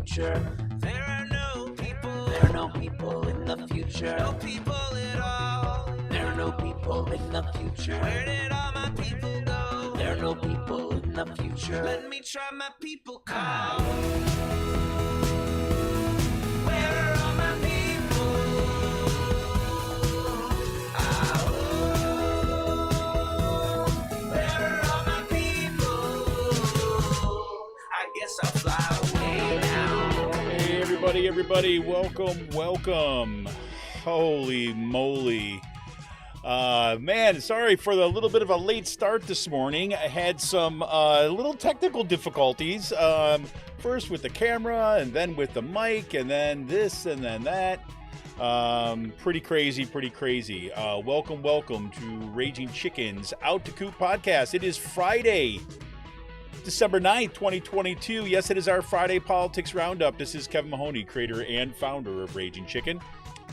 future. There are no people in the future. No people at all. There are no people in the future. Where did all my people go? There are no people in the future. Let me try my people call. Where are all my people? Where are all my people? I guess I'll fly away now. Hey, everybody, welcome. Holy moly. Man, sorry for the little bit of a late start this morning. I had some little technical difficulties. First with the camera, and then with the mic, and then this, and then that. Pretty crazy. Welcome to Raging Chicken's Out to Coop podcast. It is Friday, December 9th, 2022. Yes, it is our Friday Politics Roundup. This is Kevin Mahoney, creator and founder of Raging Chicken.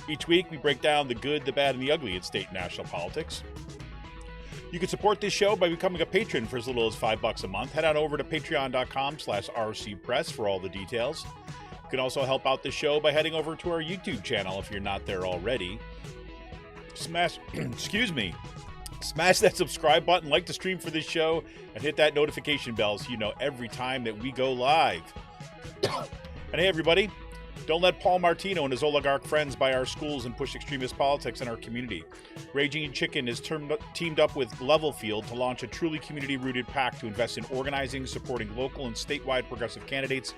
Each week, we break down the good, the bad, and the ugly in state and national politics. You can support this show by becoming a patron for as little as $5 a month. Head on over to patreon.com/rcpress for all the details. You can also help out the show by heading over to our YouTube channel if you're not there already. Smash that subscribe button, like the stream for this show, and hit that notification bell so you know every time that we go live. And hey, everybody, don't let Paul Martino and his oligarch friends buy our schools and push extremist politics in our community. Raging Chicken is teamed up with Levelfield to launch a truly community-rooted pact to invest in organizing, supporting local and statewide progressive candidates,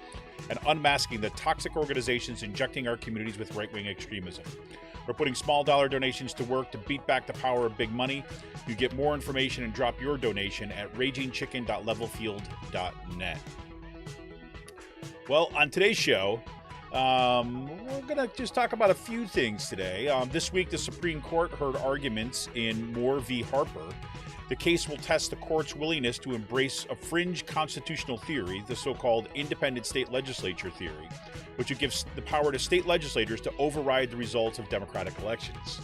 and unmasking the toxic organizations injecting our communities with right-wing extremism. We're putting small dollar donations to work to beat back the power of big money. You get more information and drop your donation at ragingchicken.levelfield.net. Well, on today's show, we're going to just talk about a few things today. This week, the Supreme Court heard arguments in Moore v. Harper. The case will test the court's willingness to embrace a fringe constitutional theory, the so-called independent state legislature theory, which would give the power to state legislators to override the results of democratic elections.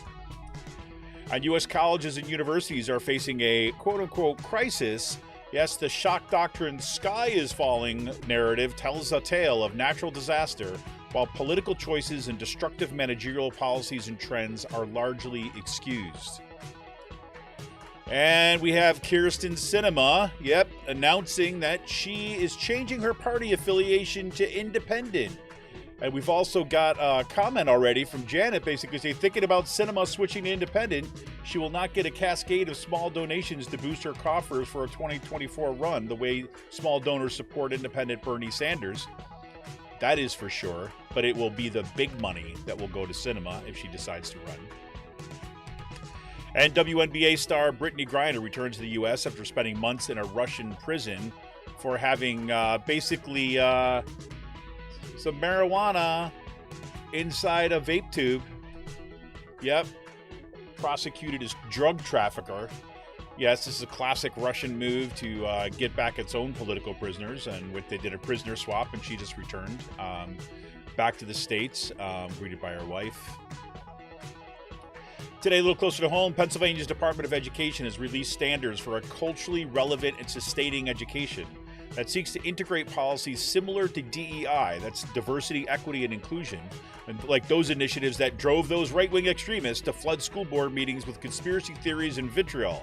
And U.S. colleges and universities are facing a quote-unquote crisis. Yes, the shock doctrine sky is falling narrative tells a tale of natural disaster, while political choices and destructive managerial policies and trends are largely excused. And we have Kyrsten Sinema, announcing that she is changing her party affiliation to independent. And we've also got a comment already from Janet, basically saying, thinking about Sinema switching to independent, she will not get a cascade of small donations to boost her coffers for a 2024 run, the way small donors support independent Bernie Sanders. That is for sure, but it will be the big money that will go to Sinema if she decides to run. And WNBA star Brittany Griner returns to the U.S. after spending months in a Russian prison for having basically some marijuana inside a vape tube. Prosecuted as drug trafficker. Yes, this is a classic Russian move to get back its own political prisoners, and they did a prisoner swap, and she just returned back to the States, greeted by her wife. Today, a little closer to home, Pennsylvania's Department of Education has released standards for a culturally relevant and sustaining education that seeks to integrate policies similar to DEI, that's diversity, equity, and inclusion, and like those initiatives that drove those right-wing extremists to flood school board meetings with conspiracy theories and vitriol.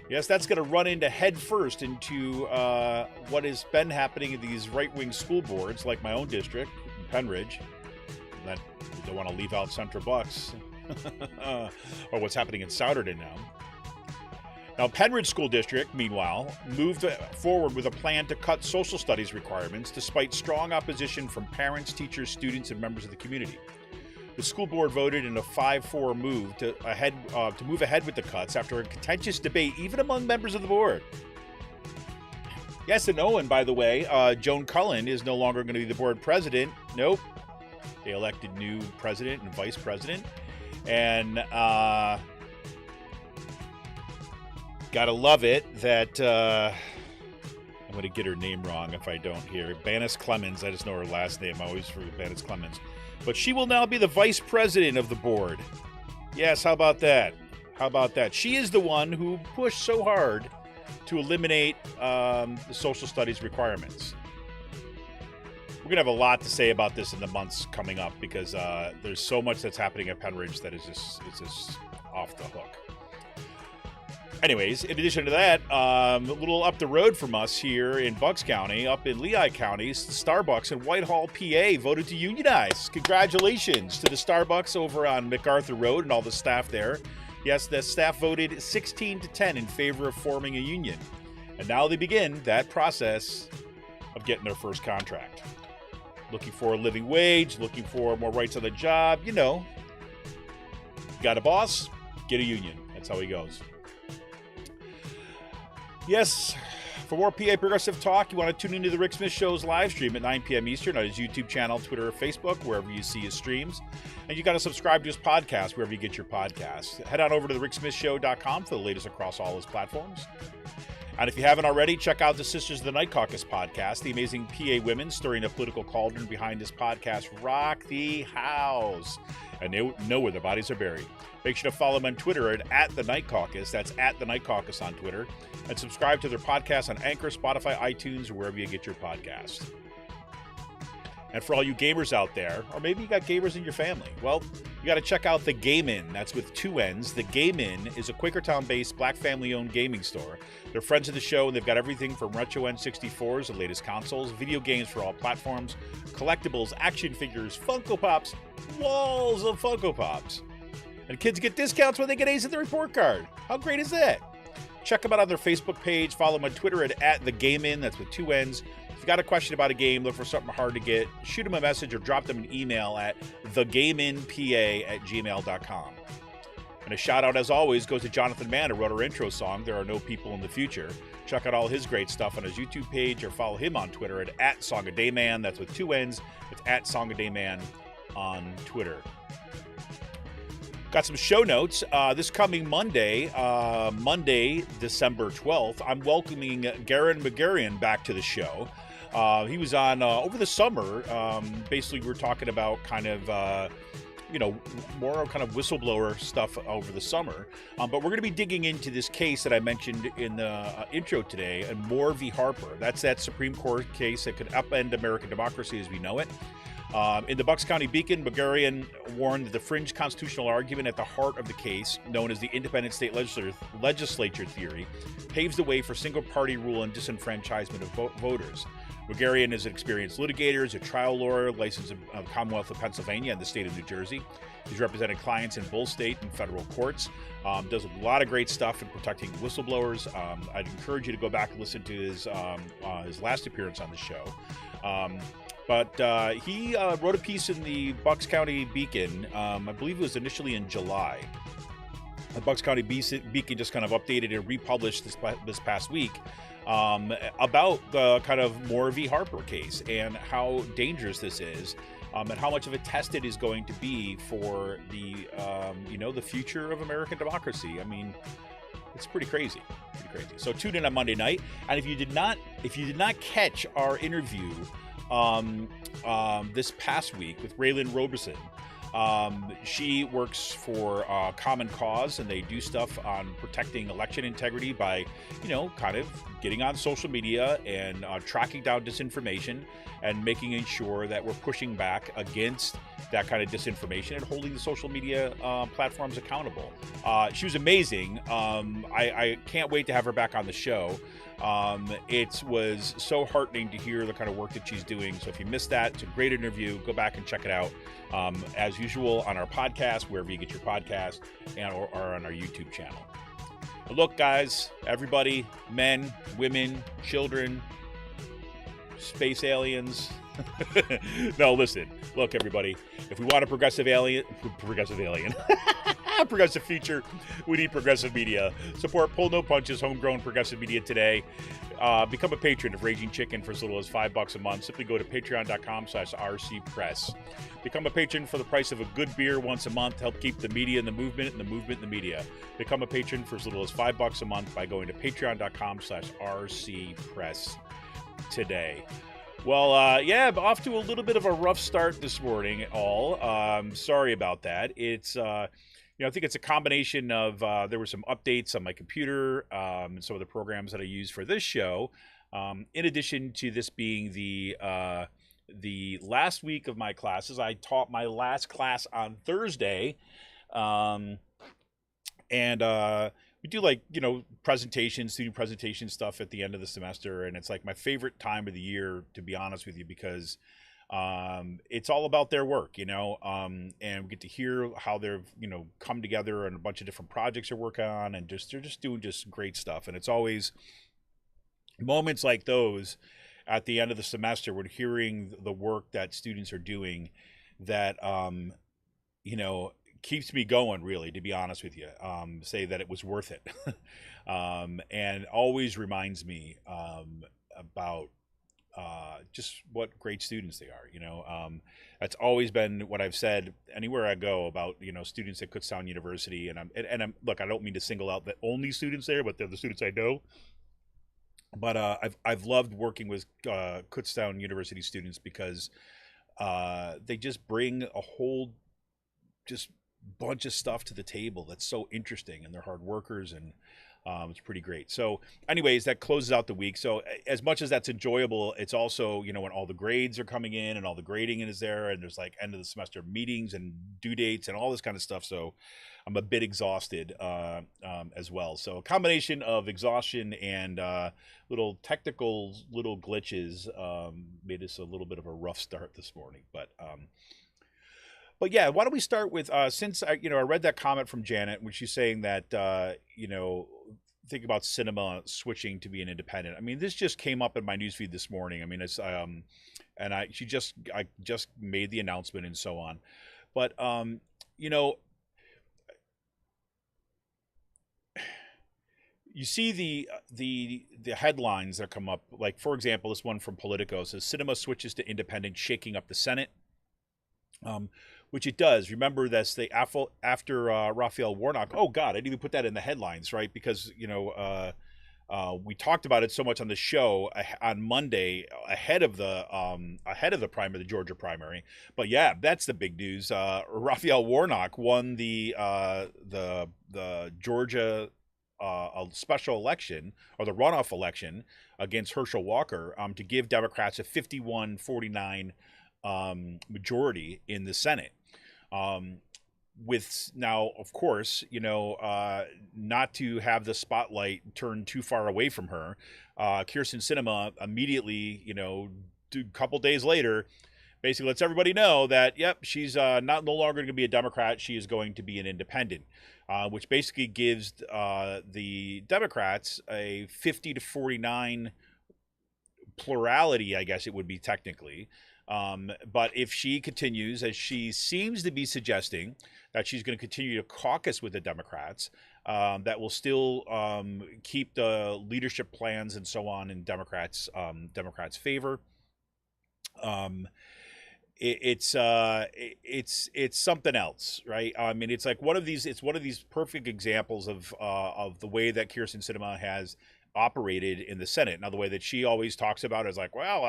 Yes, that's going to run head first into what has been happening in these right-wing school boards, like my own district, Penridge, that we don't want to leave out Central Bucks, or what's happening in Souderton now. Now, Penridge School District, meanwhile, moved forward with a plan to cut social studies requirements despite strong opposition from parents, teachers, students, and members of the community. The school board voted in a 5-4 move to move ahead with the cuts after a contentious debate even among members of the board. Yes and no, and by the way, Joan Cullen is no longer going to be the board president. Nope. They elected new president and vice president. And gotta love it that I'm going to get her name wrong if I don't here. Banis Clemens. I just know her last name. I always forget Banis Clemens. But she will now be the vice president of the board. Yes, how about that? How about that? She is the one who pushed so hard to eliminate the social studies requirements. we're gonna have a lot to say about this in the months coming up because there's so much that's happening at Penridge that is just off the hook. Anyways, in addition to that, a little up the road from us here in Bucks County, up in Lehigh County, Starbucks in Whitehall, PA, voted to unionize. Congratulations to the Starbucks over on MacArthur Road and all the staff there. Yes, the staff voted 16-10 in favor of forming a union. And now they begin that process of getting their first contract. Looking for a living wage, looking for more rights on the job. You know, got a boss, get a union. That's how he goes. Yes, for more PA Progressive Talk, you want to tune into the Rick Smith Show's live stream at 9 p.m. Eastern on his YouTube channel, Twitter, or Facebook, wherever you see his streams. And you got to subscribe to his podcast wherever you get your podcasts. Head on over to thericksmithshow.com for the latest across all his platforms. And if you haven't already, check out the Sisters of the Night Caucus podcast. The amazing PA women stirring the political cauldron behind this podcast rock the house. And they know where their bodies are buried. Make sure to follow them on Twitter at The Night Caucus. That's at The Night Caucus on Twitter. And subscribe to their podcast on Anchor, Spotify, iTunes, or wherever you get your podcast. And for all you gamers out there, or maybe you got gamers in your family, well, you got to check out The Game In. That's with 2 N's. The Game In is a Quakertown-based, black family-owned gaming store. They're friends of the show, and they've got everything from retro N64s, the latest consoles, video games for all platforms, collectibles, action figures, Funko Pops, walls of Funko Pops. And kids get discounts when they get A's at the report card. How great is that? Check them out on their Facebook page. Follow them on Twitter at The Game In. That's with 2 N's. If you got a question about a game, look for something hard to get, shoot them a message or drop them an email at thegameinpa@gmail.com. And a shout out, as always, goes to Jonathan Mann, who wrote our intro song, There Are No People in the Future. Check out all his great stuff on his YouTube page or follow him on Twitter at SongADayMan. That's with 2 N's. It's at SongADayMan on Twitter. Got some show notes. This coming Monday, December 12th, I'm welcoming Garen Magarian back to the show. He was on over the summer. Basically, we were talking about kind of, more kind of whistleblower stuff over the summer. But we're going to be digging into this case that I mentioned in the intro today, and Moore v. Harper. That's that Supreme Court case that could upend American democracy as we know it. In the Bucks County Beacon, Magarian warned that the fringe constitutional argument at the heart of the case, known as the independent state legislature theory, paves the way for single-party rule and disenfranchisement of voters. Magarian is an experienced litigator, is a trial lawyer licensed in the Commonwealth of Pennsylvania and the state of New Jersey. He's represented clients in both state and federal courts. Does a lot of great stuff in protecting whistleblowers. I'd encourage you to go back and listen to his last appearance on the show. But he wrote a piece in the Bucks County Beacon, I believe it was initially in July. The Bucks County Beacon just kind of updated and republished this past week about the kind of Moore v. Harper case and how dangerous this is, and how much of a test it is going to be for the the future of American democracy. I mean, it's pretty crazy. So tune in on Monday night, and if you did not catch our interview this past week with Raylan Roberson. She works for Common Cause, and they do stuff on protecting election integrity by, kind of getting on social media and tracking down disinformation and making sure that we're pushing back against that kind of disinformation and holding the social media platforms accountable. She was amazing. I can't wait to have her back on the show. It was so heartening to hear the kind of work that she's doing. So if you missed that, it's a great interview. Go back and check it out. As usual, on our podcast, wherever you get your podcast, or on our YouTube channel. But look, guys, everybody, men, women, children, space aliens. No, listen. Look, everybody, if we want a progressive future, we need progressive media. Support Pull No Punches, homegrown progressive media today. Become a patron of Raging Chicken for as little as $5 a month. Simply go to patreon.com/rcpress. Become a patron for the price of a good beer once a month. Help keep the media in the movement and the movement in the media. Become a patron for as little as $5 a month by going to patreon.com/rcpress today. Well, off to a little bit of a rough start this morning, all. Sorry about that. It's, I think it's a combination of, there were some updates on my computer, and some of the programs that I use for this show. In addition to this being the, the last week of my classes. I taught my last class on Thursday. Um, and we do like presentations, student presentation stuff at the end of the semester, and it's like my favorite time of the year, to be honest with you, because it's all about their work, and we get to hear how they've come together and a bunch of different projects they're working on, and they're just doing just great stuff. And it's always moments like those at the end of the semester when hearing the work that students are doing that you know keeps me going, really, to be honest with you. Say that it was worth it. And always reminds me about just what great students they are. That's always been what I've said anywhere I go about students at Kutztown University. And I'm look, I don't mean to single out the only students there, but they're the students I know. But I've loved working with Kutztown University students because they just bring a whole just bunch of stuff to the table that's so interesting, and they're hard workers, and it's pretty great. So anyways, that closes out the week. So as much as that's enjoyable, it's also when all the grades are coming in and all the grading is there, and there's like end of the semester meetings and due dates and all this kind of stuff. So I'm a bit exhausted as well. So a combination of exhaustion and little technical little glitches made us a little bit of a rough start this morning. But yeah, why don't we start with since I read that comment from Janet, when she's saying that think about cinema switching to be an independent. I mean, this just came up in my newsfeed this morning. I mean, it's and I just made the announcement and so on, but you see the headlines that come up, like for example, this one from Politico says cinema switches to independent, shaking up the Senate. Which it does. Remember, that's the after Raphael Warnock. Oh God, I didn't even put that in the headlines, right? Because we talked about it so much on the show on Monday ahead of the primary, the Georgia primary. But yeah, that's the big news. Raphael Warnock won the Georgia a special election, or the runoff election, against Herschel Walker to give Democrats a 51-49 majority in the Senate. With now, of course, not to have the spotlight turned too far away from her, Kyrsten Sinema immediately, a couple days later, basically lets everybody know that, yep, she's no longer going to be a Democrat. She is going to be an independent, which basically gives the Democrats a 50-49 plurality, I guess it would be technically. But if she continues, as she seems to be suggesting, that she's going to continue to caucus with the Democrats, that will still keep the leadership plans and so on in Democrats' favor. It's something else, right? I mean, it's like one of these perfect examples of the way that Kyrsten Sinema has operated in the Senate. Now, the way that she always talks about it is like, well,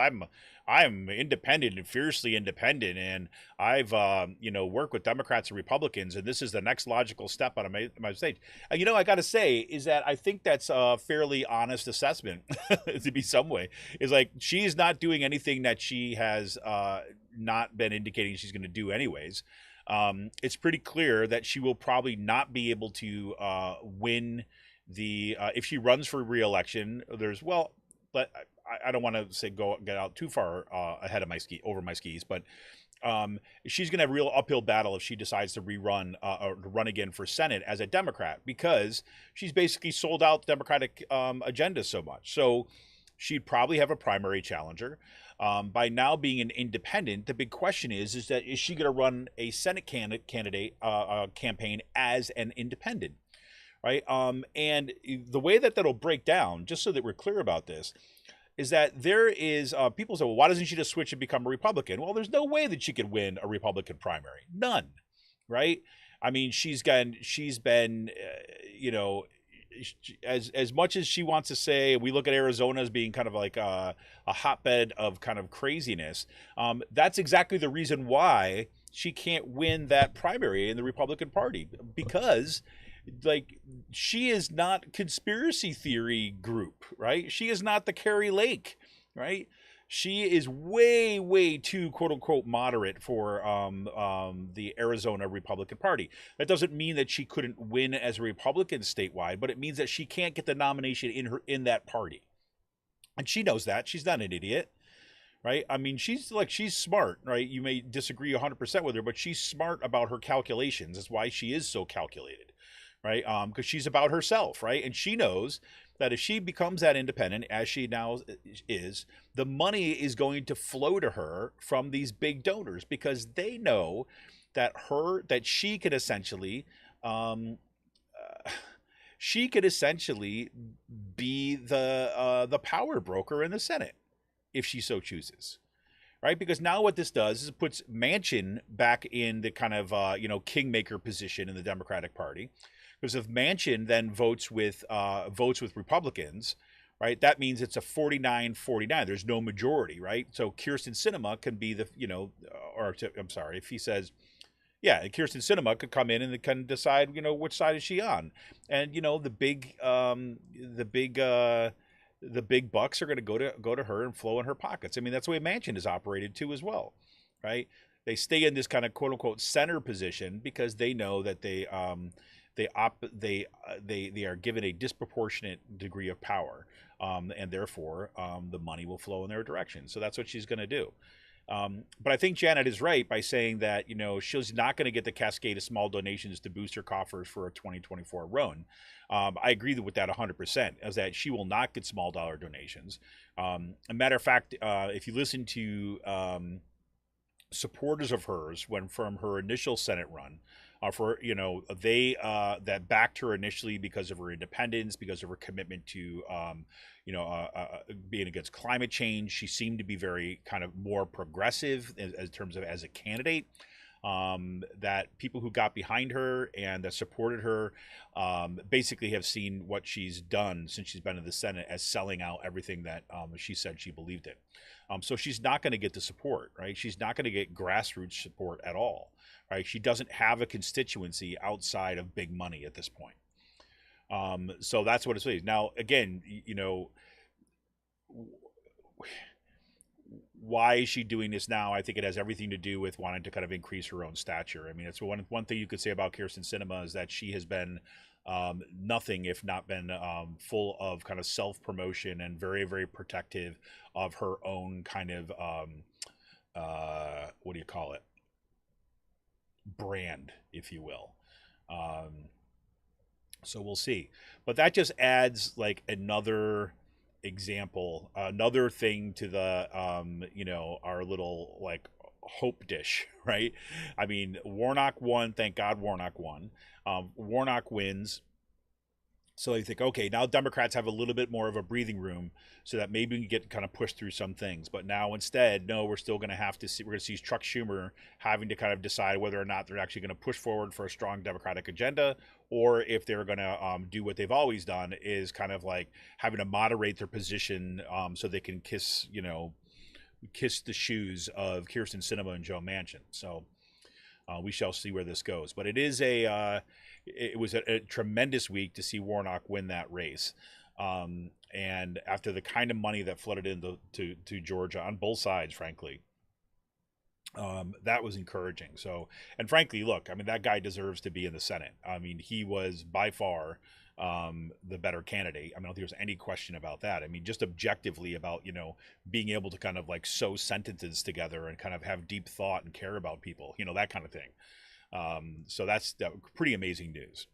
I'm independent and fiercely independent, and I've worked with Democrats and Republicans, and this is the next logical step on my stage. I got to say is that I think that's a fairly honest assessment to be some way. Is like she's not doing anything that she has not been indicating she's going to do anyways. It's pretty clear that she will probably not be able to win if she runs for re-election. But I don't want to say get out too far ahead of over my skis, but she's going to have a real uphill battle if she decides to rerun or to run again for Senate as a Democrat, because she's basically sold out the Democratic agenda so much. So she'd probably have a primary challenger. By now being an independent, the big question is she going to run a Senate candidate campaign as an independent? Right. And the way that'll break down, just so that we're clear about this, is that there is people say, well, why doesn't she just switch and become a Republican? Well, there's no way that she could win a Republican primary. None. Right. I mean, she's been, as much as she wants to say, we look at Arizona as being kind of like a hotbed of kind of craziness. That's exactly the reason why she can't win that primary in the Republican Party, because like she is not conspiracy theory group, right? She is not the Carrie Lake, right? She is way, way too quote unquote moderate for the Arizona Republican Party. That doesn't mean that she couldn't win as a Republican statewide, but it means that she can't get the nomination in that party, and she knows that. She's not an idiot, right? I mean, she's smart, right? You may disagree 100% with her, but she's smart about her calculations. That's why she is so calculated, right? Because she's about herself, right? And she knows that if she becomes that independent, as she now is, the money is going to flow to her from these big donors because they know that she could essentially. She could essentially be the power broker in the Senate if she so chooses, right? Because now what this does is it puts Manchin back in the kind of kingmaker position in the Democratic Party. Because if Manchin then votes with Republicans, right, that means it's a 49-49. There's no majority, right? So Kyrsten Sinema can be I'm sorry, if he says, yeah, Kyrsten Sinema could come in and can decide, which side is she on, and the big bucks are going to go to her and flow in her pockets. I mean, that's the way Manchin is operated too, as well, right? They stay in this kind of quote unquote center position because they know that they are given a disproportionate degree of power, and therefore the money will flow in their direction. So that's what she's going to do. But I think Janet is right by saying that she's not going to get the cascade of small donations to boost her coffers for a 2024 run. I agree with that 100%, as that she will not get small dollar donations. A matter of fact, if you listen to supporters of hers from her initial Senate run, that backed her initially because of her independence, because of her commitment to being against climate change. She seemed to be very kind of more progressive in terms of as a candidate. That people who got behind her and that supported her basically have seen what she's done since she's been in the Senate as selling out everything that she said she believed in. So she's not going to get the support, right? She's not going to get grassroots support at all, right? She doesn't have a constituency outside of big money at this point. So that's what it is. Now, again, why is she doing this now? I think it has everything to do with wanting to kind of increase her own stature. I mean, it's one thing you could say about Kyrsten Sinema is that she has been nothing if not been full of kind of self-promotion and very, very protective of her own kind of what do you call it? Brand, if you will. So we'll see. But that just adds like another example, another thing to the our little like hope dish, right? I mean, Warnock won. Thank God Warnock won. Warnock wins. So you think, okay, now Democrats have a little bit more of a breathing room so that maybe we can get kind of pushed through some things. But now instead, no, we're still going to have to see, we're going to see Chuck Schumer having to kind of decide whether or not they're actually going to push forward for a strong Democratic agenda, or if they're going to do what they've always done, is kind of like having to moderate their position so they can kiss the shoes of Kyrsten Sinema and Joe Manchin. So we shall see where this goes. But it was a tremendous week to see Warnock win that race. And after the kind of money that flooded into to Georgia on both sides, frankly, that was encouraging. So, and frankly, look, I mean, that guy deserves to be in the Senate. I mean, he was by far the better candidate. I mean, I don't think there's any question about that. I mean, just objectively about, being able to kind of like sew sentences together and kind of have deep thought and care about people, that kind of thing. So that's pretty amazing news.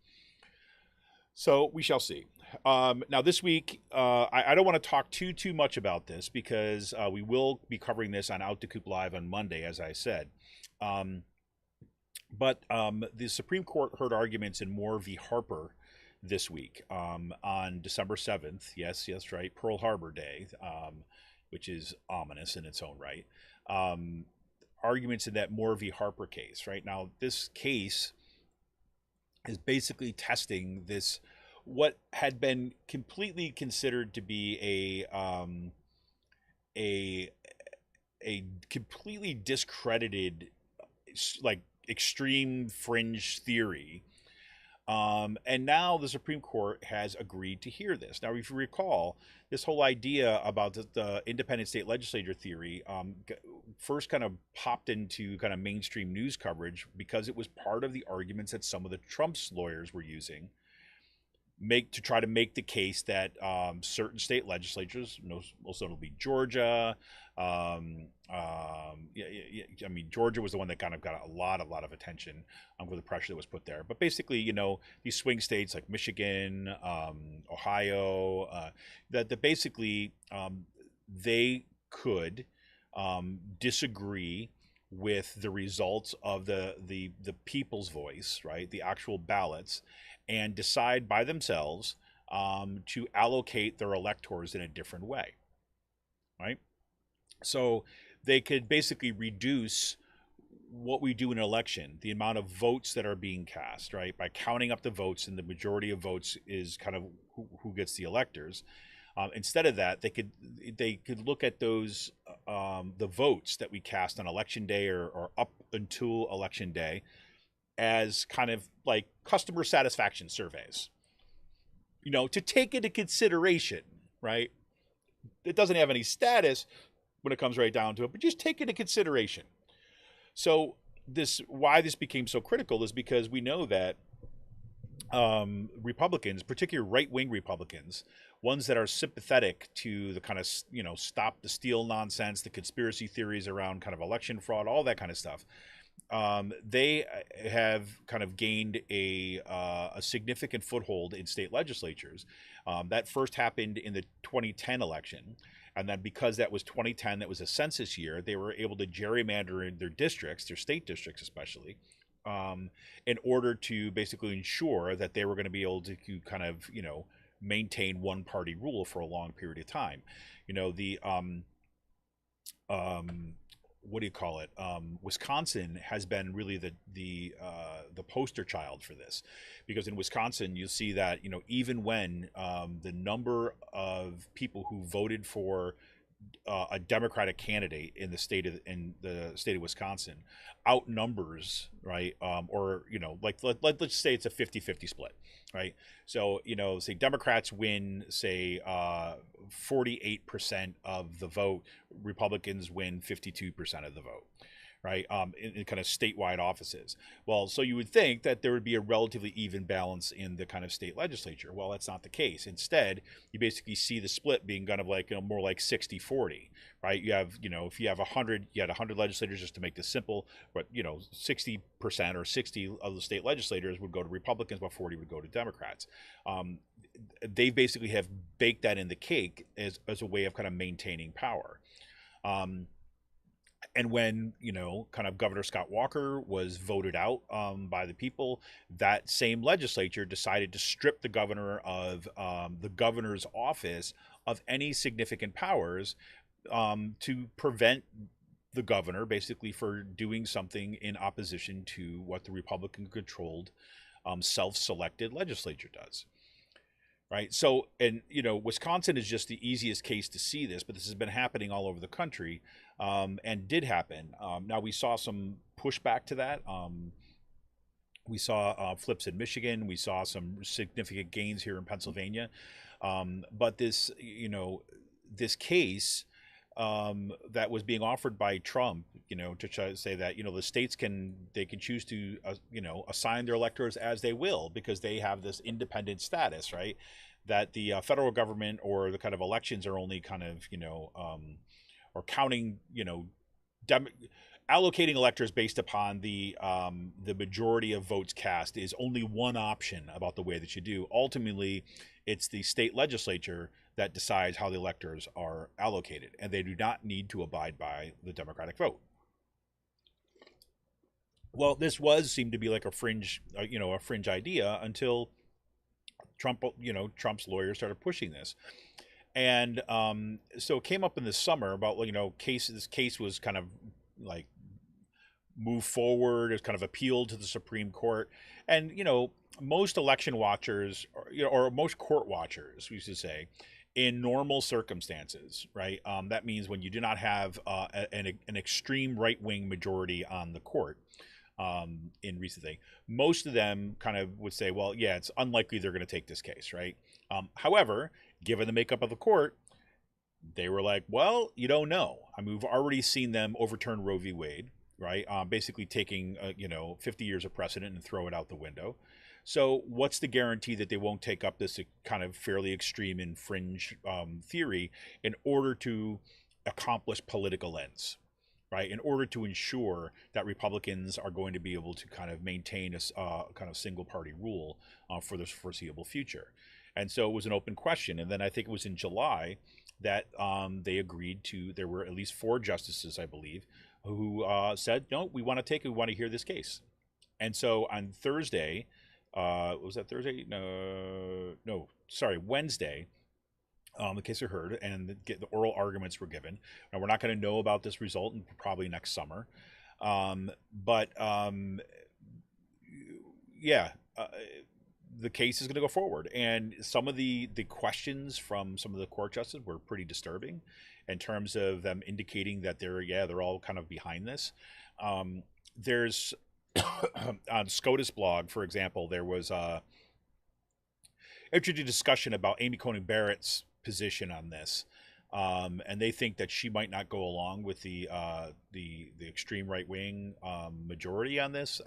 So we shall see. Now this week, I don't want to talk too much about this because we will be covering this on Out to Coop Live on Monday, as I said. But the Supreme Court heard arguments in Moore v. Harper this week on December 7th. Yes, right, Pearl Harbor Day, which is ominous in its own right. Arguments in that Moore v. Harper case. Right now, this case is basically testing this, what had been completely considered to be a completely discredited, like extreme fringe theory And now the Supreme Court has agreed to hear this. Now, if you recall, this whole idea about the independent state legislature theory first kind of popped into kind of mainstream news coverage because it was part of the arguments that some of the Trump's lawyers were using to try to make the case that certain state legislatures, most notably Georgia, I mean, Georgia was the one that kind of got a lot of attention with the pressure that was put there. But basically, these swing states like Michigan, Ohio, that basically they could disagree with the results of the people's voice, right? The actual ballots, and decide by themselves to allocate their electors in a different way, right? So they could basically reduce what we do in an election, the amount of votes that are being cast, right? By counting up the votes, and the majority of votes is kind of who gets the electors. Instead of that, they could look at those the votes that we cast on election day or up until election day as kind of like customer satisfaction surveys, to take into consideration, right? It doesn't have any status when it comes right down to it, but just take into consideration. So why this became so critical is because we know that Republicans, particularly right-wing Republicans, ones that are sympathetic to the kind of, stop the steal nonsense, the conspiracy theories around kind of election fraud, all that kind of stuff, they have kind of gained a significant foothold in state legislatures. That first happened in the 2010 election. And then because that was 2010, that was a census year, they were able to gerrymander in their districts, their state districts especially, in order to basically ensure that they were going to be able to kind of, maintain one party rule for a long period of time. What do you call it? Wisconsin has been really the poster child for this, because in Wisconsin you'll see that even when the number of people who voted for a Democratic candidate in the state of Wisconsin outnumbers, right? Or like let's say it's a 50-50 split, right? So say Democrats win, say 48% of the vote, Republicans win 52% of the vote, right? In kind of statewide offices. Well, so you would think that there would be a relatively even balance in the kind of state legislature. Well, that's not the case. Instead, you basically see the split being kind of like more like 60-40, right? You have, if you have 100, you had 100 legislators, just to make this simple, but 60% or 60 of the state legislators would go to Republicans, while 40 would go to Democrats. They basically have baked that in the cake as a way of kind of maintaining power. And when, kind of Governor Scott Walker was voted out by the people, that same legislature decided to strip the governor of the governor's office of any significant powers to prevent the governor basically for doing something in opposition to what the Republican-controlled self-selected legislature does. Right. So, and, Wisconsin is just the easiest case to see this, but this has been happening all over the country and did happen. Now, we saw some pushback to that. We saw flips in Michigan. We saw some significant gains here in Pennsylvania. But this, this case that was being offered by Trump, to try to say that, the states can choose to, assign their electors as they will, because they have this independent status, right? That the federal government or the kind of elections are only kind of, or counting, allocating electors based upon the majority of votes cast is only one option about the way that you do. Ultimately, it's the state legislature that decides how the electors are allocated, and they do not need to abide by the Democratic vote. Well, this seemed to be like a fringe idea until Trump's lawyers started pushing this. And so it came up in the summer about, this case was kind of like moved forward, as kind of appealed to the Supreme Court. And, most election watchers, or most court watchers, we should say, in normal circumstances, right? That means when you do not have an extreme right-wing majority on the court, in recent thing. Most of them kind of would say, well, yeah, it's unlikely they're going to take this case, right? However, given the makeup of the court, they were like, well, you don't know. I mean, we've already seen them overturn Roe v. Wade, right? Basically taking, 50 years of precedent and throw it out the window. So what's the guarantee that they won't take up this kind of fairly extreme and fringe theory in order to accomplish political ends, right? In order to ensure that Republicans are going to be able to kind of maintain a kind of single party rule for the foreseeable future. And so it was an open question. And then I think it was in July that they agreed to, there were at least 4 justices, I believe, who said, no, we want to take it, we want to hear this case. And so on Thursday, was that Thursday? No, sorry, Wednesday, the case was heard and the oral arguments were given. Now, we're not going to know about this result until probably next summer. The case is going to go forward, and some of the questions from some of the court justices were pretty disturbing in terms of them indicating that they're all kind of behind this. There's on SCOTUS blog, for example, there was interesting discussion about Amy Coney Barrett's position on this, and they think that she might not go along with the extreme right wing majority on this.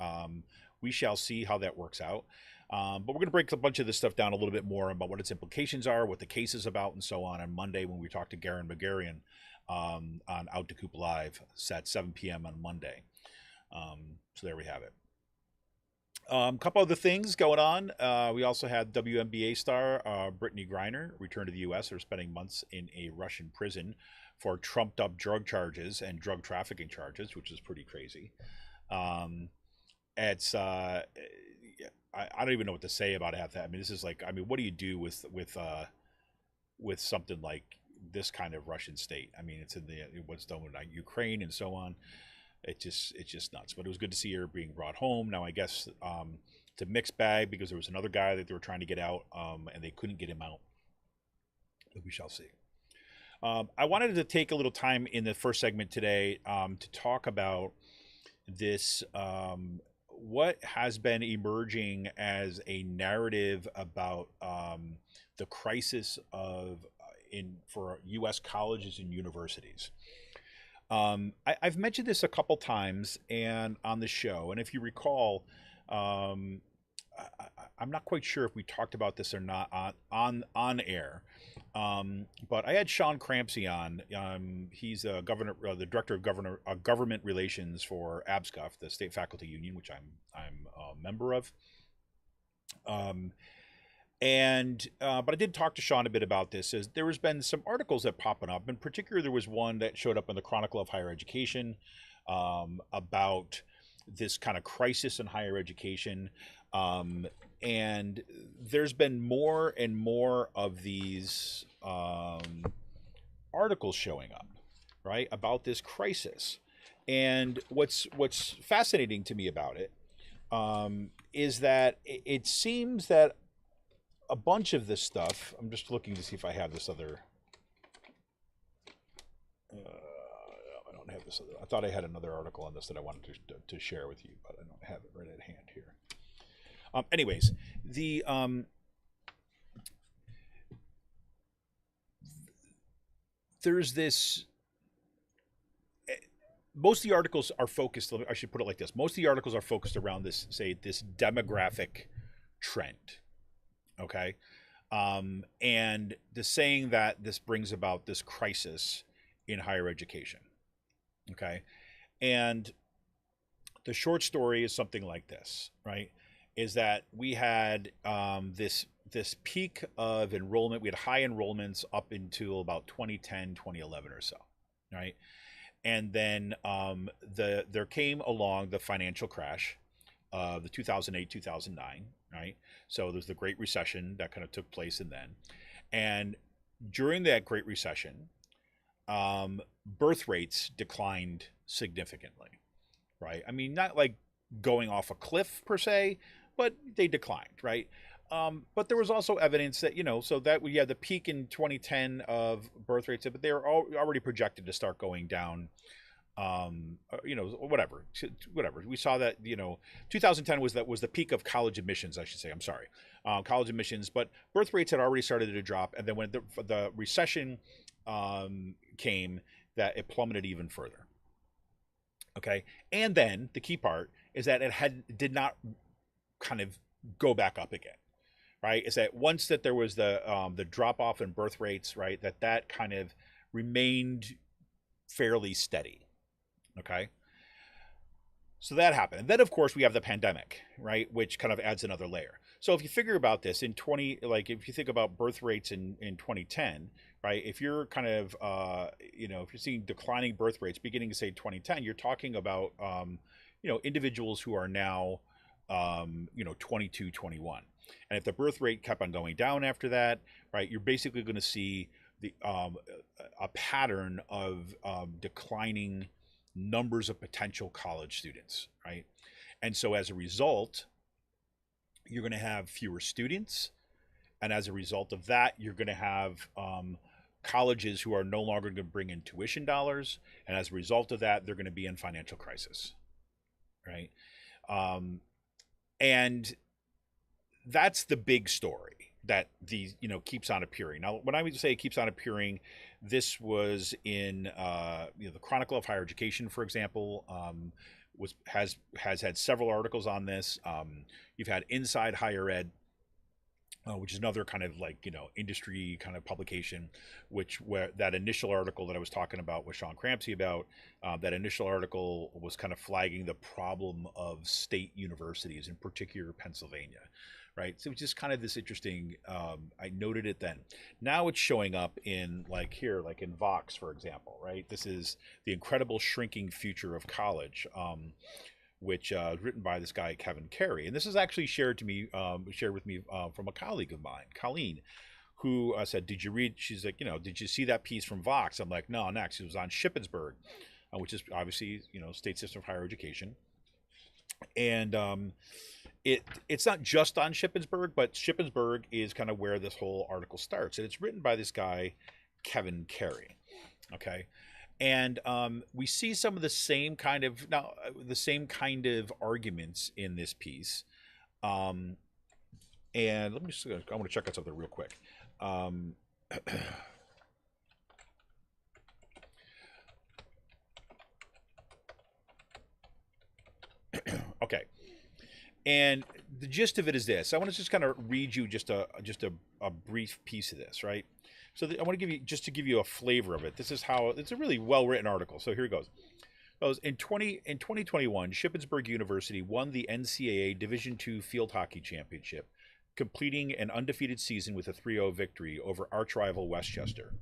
We shall see how that works out. But we're going to break a bunch of this stuff down a little bit more about what its implications are, what the case is about, and so on Monday when we talk to Garen Magarian on Out to Coop Live at 7 p.m. on Monday. So there we have it. A couple other things going on. We also had WNBA star Brittany Griner return to the U.S. They're spending months in a Russian prison for trumped-up drug charges and drug trafficking charges, which is pretty crazy. It's I don't even know what to say about that. I mean, this is like, I mean, what do you do with something like this kind of Russian state? I mean, it's in what's done with Ukraine and so on. It's just nuts. But it was good to see her being brought home. Now, I guess it's a mixed bag because there was another guy that they were trying to get out, and they couldn't get him out. But we shall see. I wanted to take a little time in the first segment today to talk about this. What has been emerging as a narrative about the crisis for U.S. colleges and universities. I've mentioned this a couple times and on the show, and if you recall, I'm not quite sure if we talked about this or not on air. But I had Sean Crampsey on. He's the director of government relations for ABSCUF, the state faculty union, which I'm a member of. But I did talk to Sean a bit about this. As there has been some articles that popping up. In particular, there was one that showed up in the Chronicle of Higher Education about this kind of crisis in higher education. And there's been more and more of these articles showing up, right, about this crisis. And what's fascinating to me about it is that it seems that a bunch of this stuff, I'm just looking to see if I have this other, I don't have this other, I thought I had another article on this that I wanted to share with you, but I don't have it right at hand here. Anyways, there's this, most of the articles are focused, I should put it like this, most of the articles are focused around this demographic trend, okay? And the saying that this brings about this crisis in higher education, okay? And the short story is something like this, right? Is that we had this peak of enrollment. We had high enrollments up until about 2010, 2011 or so, right? And then there came along the financial crash of the 2008, 2009, right? So there's the Great Recession that kind of took place then. And during that Great Recession, birth rates declined significantly, right? I mean, not like going off a cliff per se, but they declined, right? But there was also evidence that, so that we had the peak in 2010 of birth rates, but they were already projected to start going down whatever. We saw that, 2010 was the peak of college admissions, I should say. I'm sorry, college admissions, but birth rates had already started to drop, and then when the recession came, that it plummeted even further. Okay, and then the key part is that did not kind of go back up again. Right, is that once that there was the drop off in birth rates, right, that kind of remained fairly steady. Okay. So that happened. And then, of course, we have the pandemic, right, which kind of adds another layer. So if you figure about this if you think about birth rates in 2010, right, if you're kind of, if you're seeing declining birth rates beginning to say 2010, you're talking about, individuals who are now, 22, 21. And if the birth rate kept on going down after that, right, you're basically going to see a pattern of declining numbers of potential college students, right? And so as a result, you're going to have fewer students. And as a result of that, you're going to have colleges who are no longer going to bring in tuition dollars. And as a result of that, they're going to be in financial crisis, right? And that's the big story that keeps on appearing. Now, when I would say it keeps on appearing, this was in the Chronicle of Higher Education, for example, has had several articles on this. You've had Inside Higher Ed, which is another kind of industry kind of publication, where that initial article that I was talking about with Sean Crampsey about, that initial article was kind of flagging the problem of state universities, in particular Pennsylvania. Right. So it's just kind of this interesting, I noted it then. Now it's showing up in in Vox, for example, right? This is The Incredible Shrinking Future of College, which is written by this guy, Kevin Carey. And this is actually shared with me from a colleague of mine, Colleen, who said, did you read, she's like, did you see that piece from Vox? I'm like, no, next. It was on Shippensburg, which is obviously, state system of higher education. And it's not just on Shippensburg, but Shippensburg is kind of where this whole article starts. And it's written by this guy, Kevin Carey. Okay. And we see some of the same kind of arguments in this piece. And I want to check out something real quick. Okay. And the gist of it is this. I want to just kind of read you just a brief piece of this, right? So I want to give you a flavor of it. This is how it's a really well written article. So here it goes. In 2021, Shippensburg University won the NCAA Division II Field Hockey Championship, completing an undefeated season with a 3-0 victory over arch rival Westchester.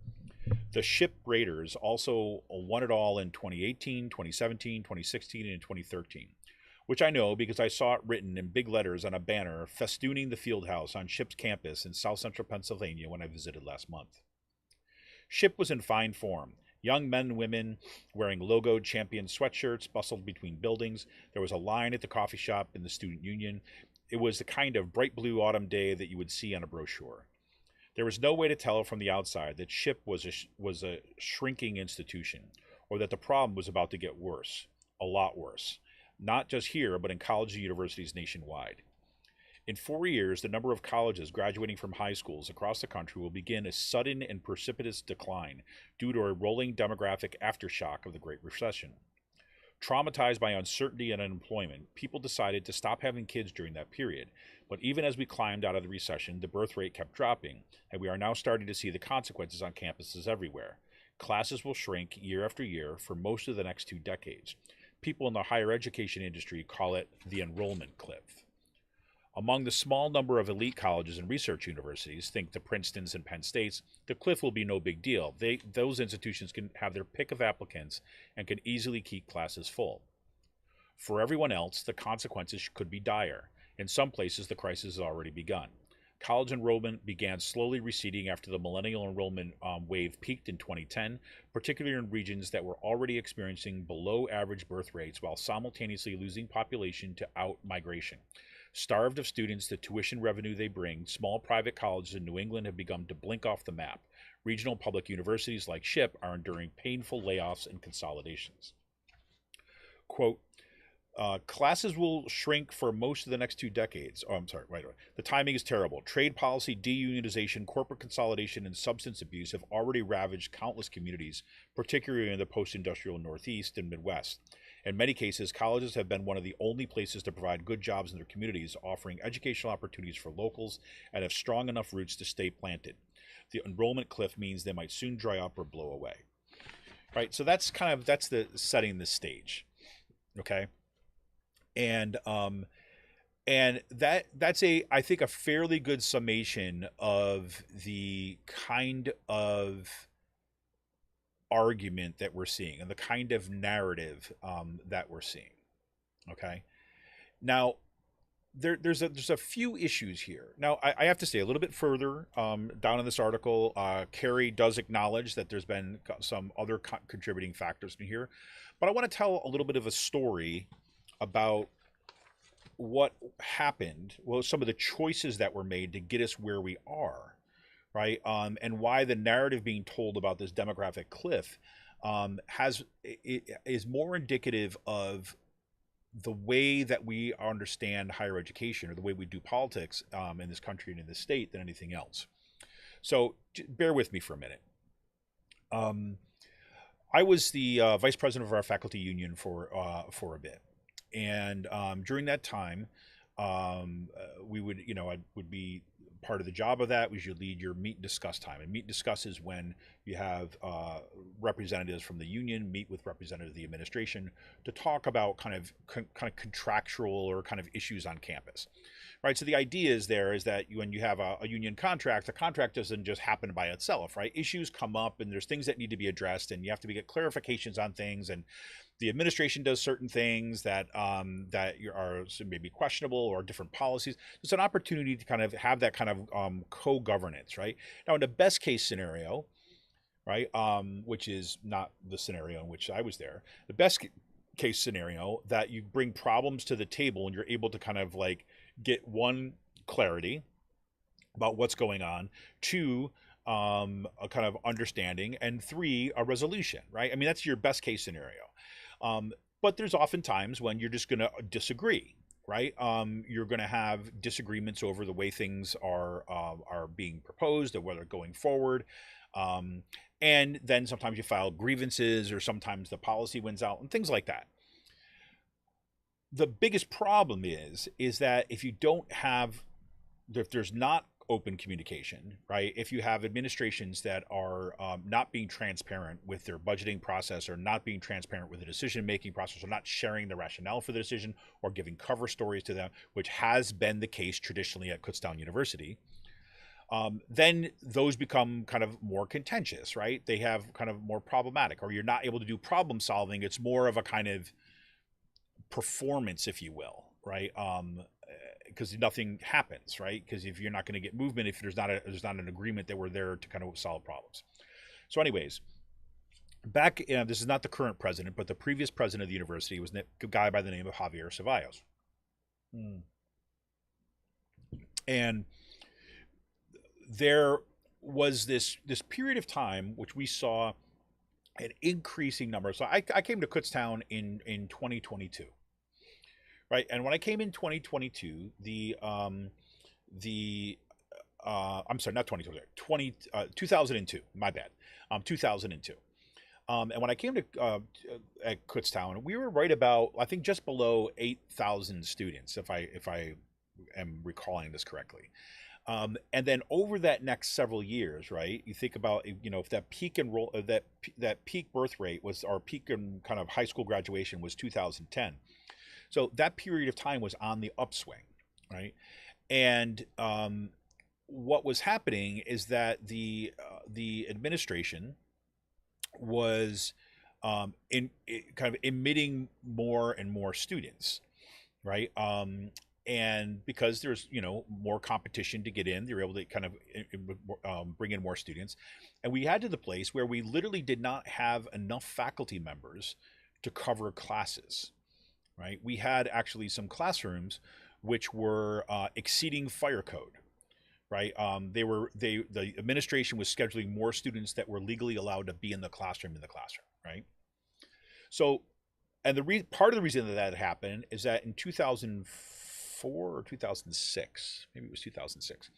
The Ship Raiders also won it all in 2018, 2017, 2016, and 2013. Which I know because I saw it written in big letters on a banner festooning the field house on Ship's campus in south central Pennsylvania when I visited last month. Ship was in fine form. Young men and women wearing logoed champion sweatshirts bustled between buildings. There was a line at the coffee shop in the student union. It was the kind of bright blue autumn day that you would see on a brochure. There was no way to tell from the outside that Ship was a shrinking institution, or that the problem was about to get worse, a lot worse. Not just here, but in colleges and universities nationwide. In 4 years, the number of colleges graduating from high schools across the country will begin a sudden and precipitous decline due to a rolling demographic aftershock of the Great Recession. Traumatized by uncertainty and unemployment, people decided to stop having kids during that period. But even as we climbed out of the recession, the birth rate kept dropping, and we are now starting to see the consequences on campuses everywhere. Classes will shrink year after year for most of the next 2 decades. People in the higher education industry call it the enrollment cliff. Among the small number of elite colleges and research universities, think the Princetons and Penn States, the cliff will be no big deal. Those institutions can have their pick of applicants and can easily keep classes full. For everyone else, the consequences could be dire. In some places, the crisis has already begun. College enrollment began slowly receding after the millennial enrollment wave peaked in 2010, particularly in regions that were already experiencing below average birth rates while simultaneously losing population to out-migration. Starved of students, the tuition revenue they bring, small private colleges in New England have begun to blink off the map. Regional public universities like Ship are enduring painful layoffs and consolidations. quote, classes will shrink for most of the next 2 decades. Oh, I'm sorry, right away. The timing is terrible. Trade policy, deunionization, corporate consolidation, and substance abuse have already ravaged countless communities, particularly in the post-industrial Northeast and Midwest. In many cases, colleges have been one of the only places to provide good jobs in their communities, offering educational opportunities for locals and have strong enough roots to stay planted. The enrollment cliff means they might soon dry up or blow away. Right, so that's the setting the stage. Okay. And that's I think a fairly good summation of the kind of argument that we're seeing and the kind of narrative that we're seeing. Okay. Now, there's a few issues here. Now, I have to say a little bit further down in this article, Carrie does acknowledge that there's been some other contributing factors in here, but I want to tell a little bit of a story about what happened, well, some of the choices that were made to get us where we are, right? And why the narrative being told about this demographic cliff is more indicative of the way that we understand higher education, or the way we do politics in this country and in this state, than anything else. So bear with me for a minute. I was the vice president of our faculty union for a bit. And during that time, we would, I would be part of the job of that was you lead your meet and discuss time. And meet and discuss is when you have representatives from the union meet with representatives of the administration to talk about kind of contractual or kind of issues on campus. Right. So the idea is that when you have a union contract, the contract doesn't just happen by itself. Right. Issues come up and there's things that need to be addressed and you have to get clarifications on things. And the administration does certain things that are maybe questionable, or different policies. It's an opportunity to kind of have that kind of co-governance, right? Now, in the best case scenario, right, which is not the scenario in which I was there, the best case scenario that you bring problems to the table and you're able to kind of like get, one, clarity about what's going on, two, a kind of understanding, and three, a resolution, right? I mean, that's your best case scenario. But there's often times when you're just going to disagree, right? You're going to have disagreements over the way things are being proposed, or whether going forward. And then sometimes you file grievances, or sometimes the policy wins out, and things like that. The biggest problem is that if there's not open communication, right? If you have administrations that are not being transparent with their budgeting process, or not being transparent with the decision-making process, or not sharing the rationale for the decision, or giving cover stories to them, which has been the case traditionally at Kutztown University, then those become kind of more contentious, right? They have kind of more problematic, or you're not able to do problem solving. It's more of a kind of performance, if you will, right? Because nothing happens, right? Because if you're not going to get movement, if there's not an agreement that we're there to kind of solve problems. So, anyways, back this is not the current president, but the previous president of the university was a guy by the name of Javier Ceballos. And there was this period of time which we saw an increasing number. So I came to Kutztown in 2022. Right, and when I came in 2022, I'm sorry, not 2022, 2002. My bad, 2002. And when I came to at Kutztown, we were right about, I think, just below 8,000 students, if I am recalling this correctly. And then over that next several years, right, you think about, if that peak that peak birth rate was, our peak in kind of high school graduation was 2010. So that period of time was on the upswing, right? And what was happening is that the administration was kind of emitting more and more students, right? And because there's more competition to get in, they were able to kind of bring in more students, and we had to the place where we literally did not have enough faculty members to cover classes. Right, we had actually some classrooms which were exceeding fire code. Right, the administration was scheduling more students that were legally allowed to be in the classroom. Right, so And part of the reason that happened is that in 2004 or 2006, maybe it was 2006,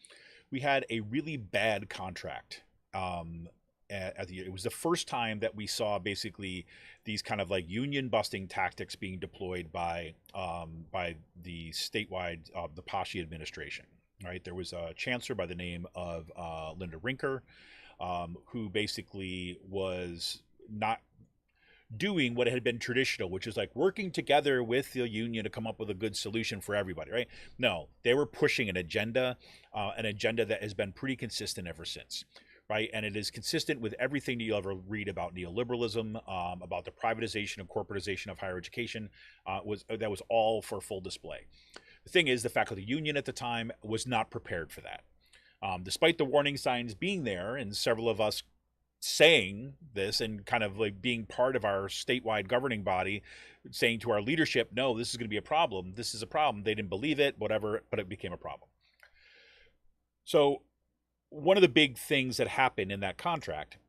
we had a really bad contract. It was the first time that we saw basically these kind of like union busting tactics being deployed by the statewide the Paschi administration. Right, there was a chancellor by the name of Linda Rinker, who basically was not doing what had been traditional, which is like working together with the union to come up with a good solution for everybody, right? No, they were pushing an agenda that has been pretty consistent ever since, right? And it is consistent with everything that you'll ever read about neoliberalism, about the privatization and corporatization of higher education. That was all for full display. The thing is, the faculty union at the time was not prepared for that. Despite the warning signs being there, and several of us saying this and kind of like being part of our statewide governing body, saying to our leadership, no, this is going to be a problem. This is a problem. They didn't believe it, whatever, but it became a problem. So one of the big things that happened in that contract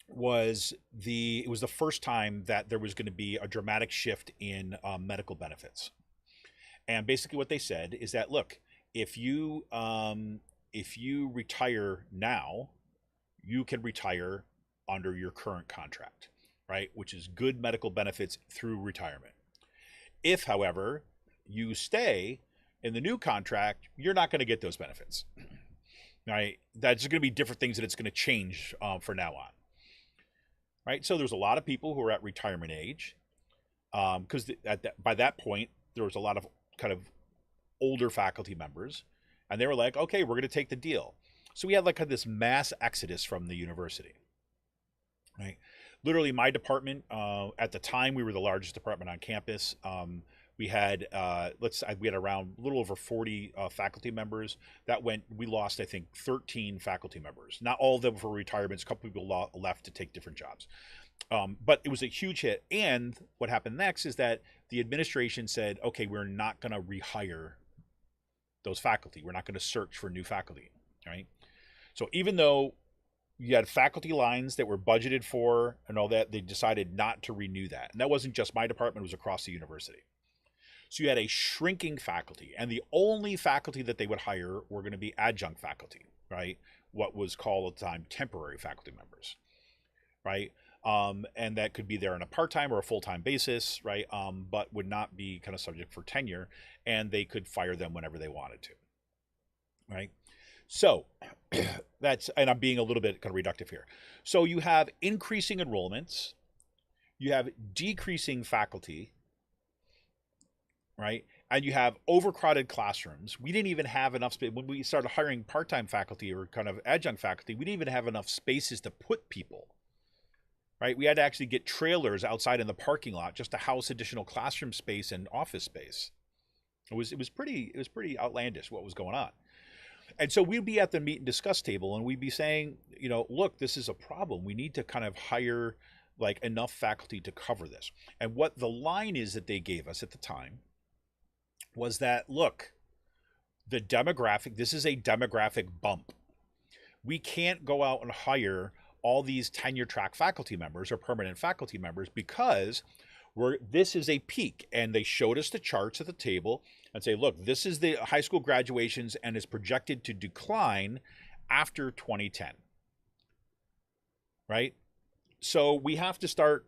was it was the first time that there was going to be a dramatic shift in medical benefits. And basically what they said is that, look, if you retire now, you can retire under your current contract, right? Which is good medical benefits through retirement. If, however, you stay in the new contract, you're not going to get those benefits, right? That's going to be different things that it's going to change for now on, right? So there's a lot of people who are at retirement age, because by that point, there was a lot of kind of older faculty members, and they were like, okay, we're going to take the deal. So we had like this mass exodus from the university, right? Literally my department, at the time, we were the largest department on campus. We had around a little over 40 faculty members. We lost, I think, 13 faculty members. Not all of them for retirements. A couple people left to take different jobs. But it was a huge hit. And what happened next is that the administration said, okay, we're not going to rehire those faculty. We're not going to search for new faculty, right? So even though you had faculty lines that were budgeted for and all that, they decided not to renew that. And that wasn't just my department, it was across the university. So you had a shrinking faculty, and the only faculty that they would hire were going to be adjunct faculty, right? What was called at the time temporary faculty members, right? And that could be there on a part-time or a full-time basis, right? But would not be kind of subject for tenure, and they could fire them whenever they wanted to, right? So and I'm being a little bit kind of reductive here. So you have increasing enrollments, you have decreasing faculty, right? And you have overcrowded classrooms. We didn't even have enough space. When we started hiring part-time faculty or kind of adjunct faculty, we didn't even have enough spaces to put people, right? We had to actually get trailers outside in the parking lot just to house additional classroom space and office space. It was pretty outlandish what was going on. And so we'd be at the meet and discuss table, and we'd be saying, look, this is a problem. We need to kind of hire like enough faculty to cover this. And what the line is that they gave us at the time was that, look, this is a demographic bump. We can't go out and hire all these tenure track faculty members or permanent faculty members because this is a peak. And they showed us the charts at the table and say, look, this is the high school graduations and is projected to decline after 2010, right? So we have to start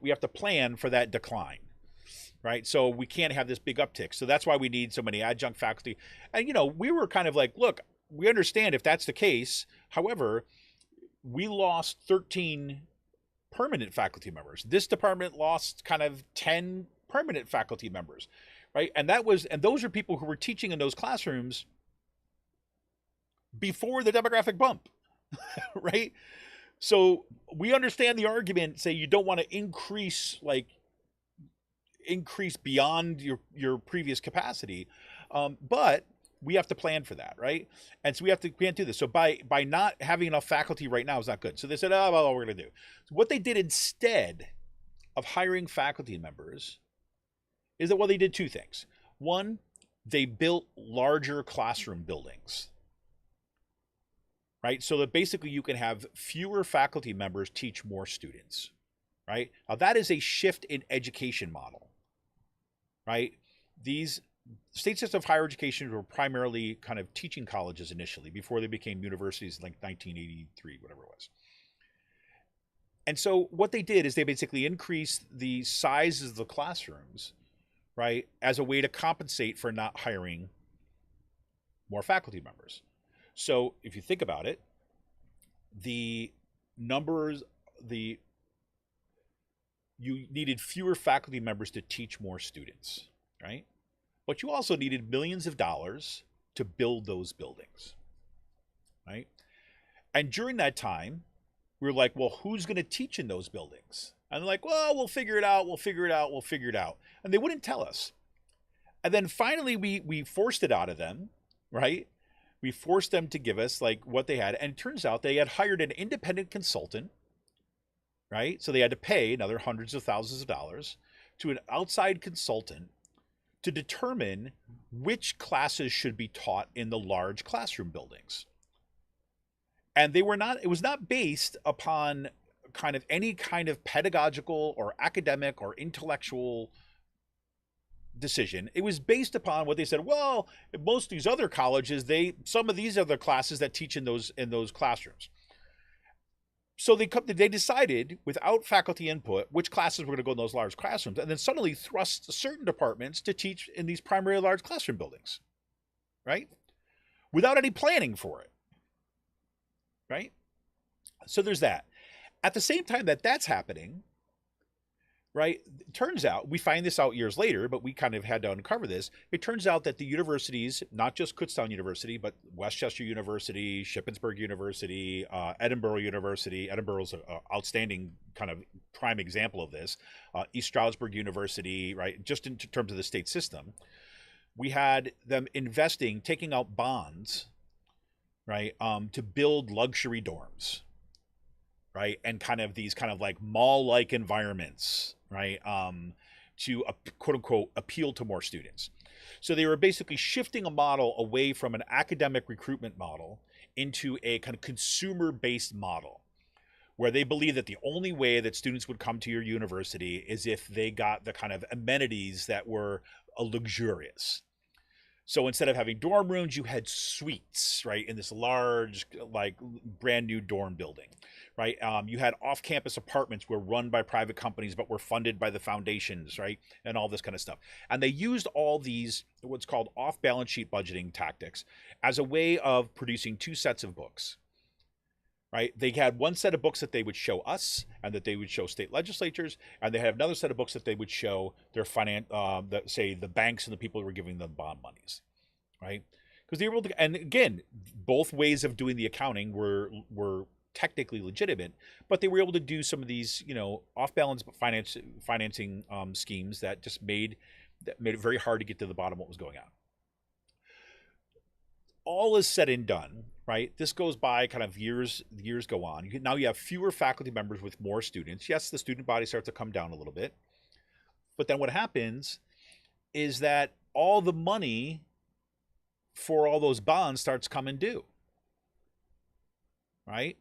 we have to plan for that decline, right? So we can't have this big uptick. So that's why we need so many adjunct faculty. And, we were kind of like, look, we understand if that's the case. However, we lost 13 permanent faculty members. This department lost kind of 10 permanent faculty members, right? And those are people who were teaching in those classrooms before the demographic bump, right? So we understand the argument, say you don't want to increase beyond your previous capacity, but we have to plan for that, right? And so we can't do this. So by not having enough faculty right now is not good. So they said, oh, well, we're going to do. So what they did instead of hiring faculty members is that, well, they did two things. One, they built larger classroom buildings, right? So that basically you can have fewer faculty members teach more students, right? Now that is a shift in education model, right? These state systems of higher education were primarily kind of teaching colleges initially before they became universities in like 1983, whatever it was. And so what they did is they basically increased the sizes of the classrooms, right, as a way to compensate for not hiring more faculty members. So if you think about it, the numbers, the you needed fewer faculty members to teach more students, right? But you also needed millions of dollars to build those buildings, right? And during that time, we were like, well, who's going to teach in those buildings? And they're like, well, we'll figure it out. We'll figure it out. We'll figure it out. And they wouldn't tell us. And then finally, we forced it out of them, right? We forced them to give us like what they had. And it turns out they had hired an independent consultant, right? So they had to pay another hundreds of thousands of dollars to an outside consultant to determine which classes should be taught in the large classroom buildings. And they were not, it was not based upon kind of any kind of pedagogical or academic or intellectual decision. It was based upon what they said, well, most of these other colleges, some of these other classes that teach in those classrooms. So they decided without faculty input which classes were going to go in those large classrooms, and then suddenly thrust certain departments to teach in these primarily large classroom buildings, right? Without any planning for it, right? So there's that. At the same time that that's happening, right, it turns out, we find this out years later, but we kind of had to uncover this. It turns out that the universities, not just Kutztown University, but Westchester University, Shippensburg University, Edinburgh University. Edinburgh's an outstanding kind of prime example of this. East Stroudsburg University, right, just in terms of the state system. We had them investing, taking out bonds, right, to build luxury dorms, right, and kind of these kind of like mall-like environments, right, to quote unquote appeal to more students. So they were basically shifting a model away from an academic recruitment model into a kind of consumer-based model, where they believe that the only way that students would come to your university is if they got the kind of amenities that were luxurious. So instead of having dorm rooms, you had suites, right, in this large, like, brand new dorm building, right? You had off-campus apartments were run by private companies but were funded by the foundations, right, and all this kind of stuff. And they used all these, what's called off-balance sheet budgeting tactics, as a way of producing two sets of books, right? They had one set of books that they would show us and that they would show state legislatures, and they had another set of books that they would show their say the banks and the people who were giving them bond monies, right? Because they were able to, and again, both ways of doing the accounting were technically legitimate, but they were able to do some of these, off-balance financing schemes that just made it very hard to get to the bottom of what was going on. All is said and done, right? This goes by kind of years go on. Now you have fewer faculty members with more students. Yes, the student body starts to come down a little bit. But then what happens is that all the money for all those bonds starts coming due, right?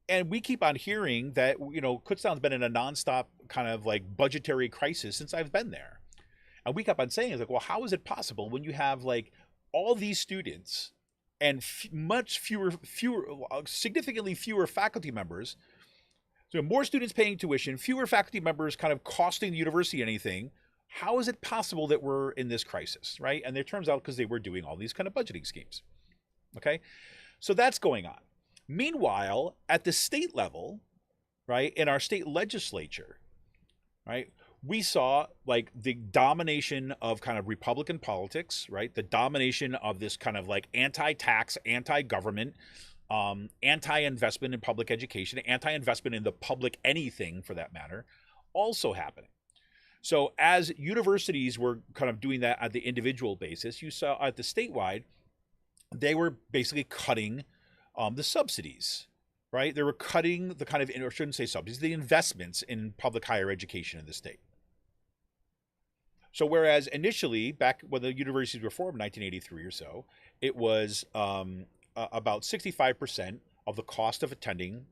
And we keep on hearing that, Kutztown's been in a nonstop kind of like budgetary crisis since I've been there. And we kept on saying, like, well, how is it possible when you have like all these students and significantly fewer faculty members? So more students paying tuition, fewer faculty members kind of costing the university anything. How is it possible that we're in this crisis, right? And it turns out because they were doing all these kind of budgeting schemes. Okay, so that's going on. Meanwhile, at the state level, right, in our state legislature, right, we saw like the domination of kind of Republican politics, right? The domination of this kind of like anti-tax, anti-government, anti-investment in public education, anti-investment in the public anything for that matter, also happening. So as universities were kind of doing that at the individual basis, you saw at the statewide, they were basically cutting the subsidies, right? They were cutting the kind of, or shouldn't say subsidies, the investments in public higher education in the state. So whereas initially, back when the universities were formed in 1983 or so, it was about 65% of the cost of attending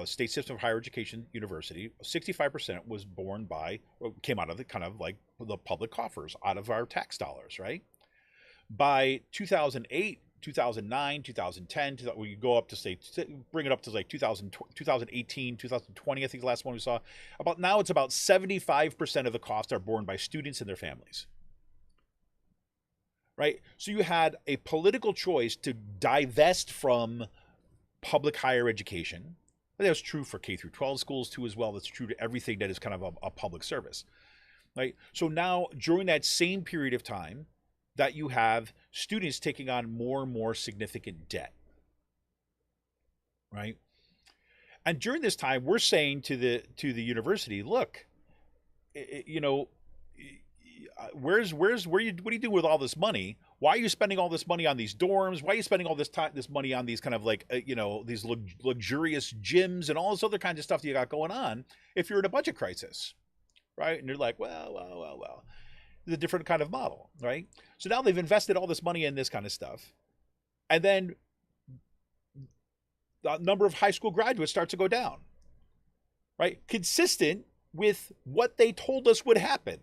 state system of higher education university, 65% was borne by, came out of the kind of like the public coffers, out of our tax dollars, right? By 2008, 2009, 2010, we go up to say, bring it up to like 2018, 2020, I think the last one we saw. About now, it's about 75% of the costs are borne by students and their families. Right? So you had a political choice to divest from public higher education. But that was true for K through 12 schools too as well. That's true to everything that is kind of a public service. Right? So now during that same period of time that you have students taking on more and more significant debt. Right? And during this time, we're saying to the university, look, you know, what do you do with all this money? Why are you spending all this money on these dorms? Why are you spending all this money on these kind of like these luxurious gyms and all this other kinds of stuff that you got going on if you're in a budget crisis, right? And you're like, well, it's a different kind of model, right? So now they've invested all this money in this kind of stuff, and then the number of high school graduates starts to go down, right? Consistent with what they told us would happen.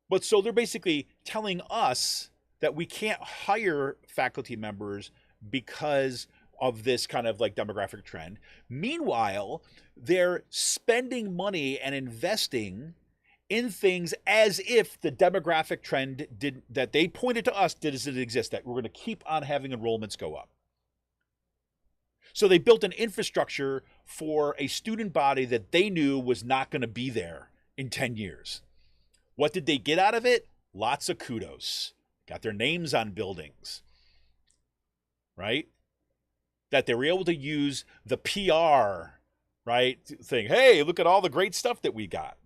But so they're basically telling us that we can't hire faculty members because of this kind of like demographic trend. Meanwhile, they're spending money and investing in things as if the demographic trend that they pointed to us doesn't exist, that we're going to keep on having enrollments go up. So they built an infrastructure for a student body that they knew was not going to be there in 10 years. What did they get out of it? Lots of kudos. Got their names on buildings, right? That they were able to use the PR, right, thing. Hey, look at all the great stuff that we got.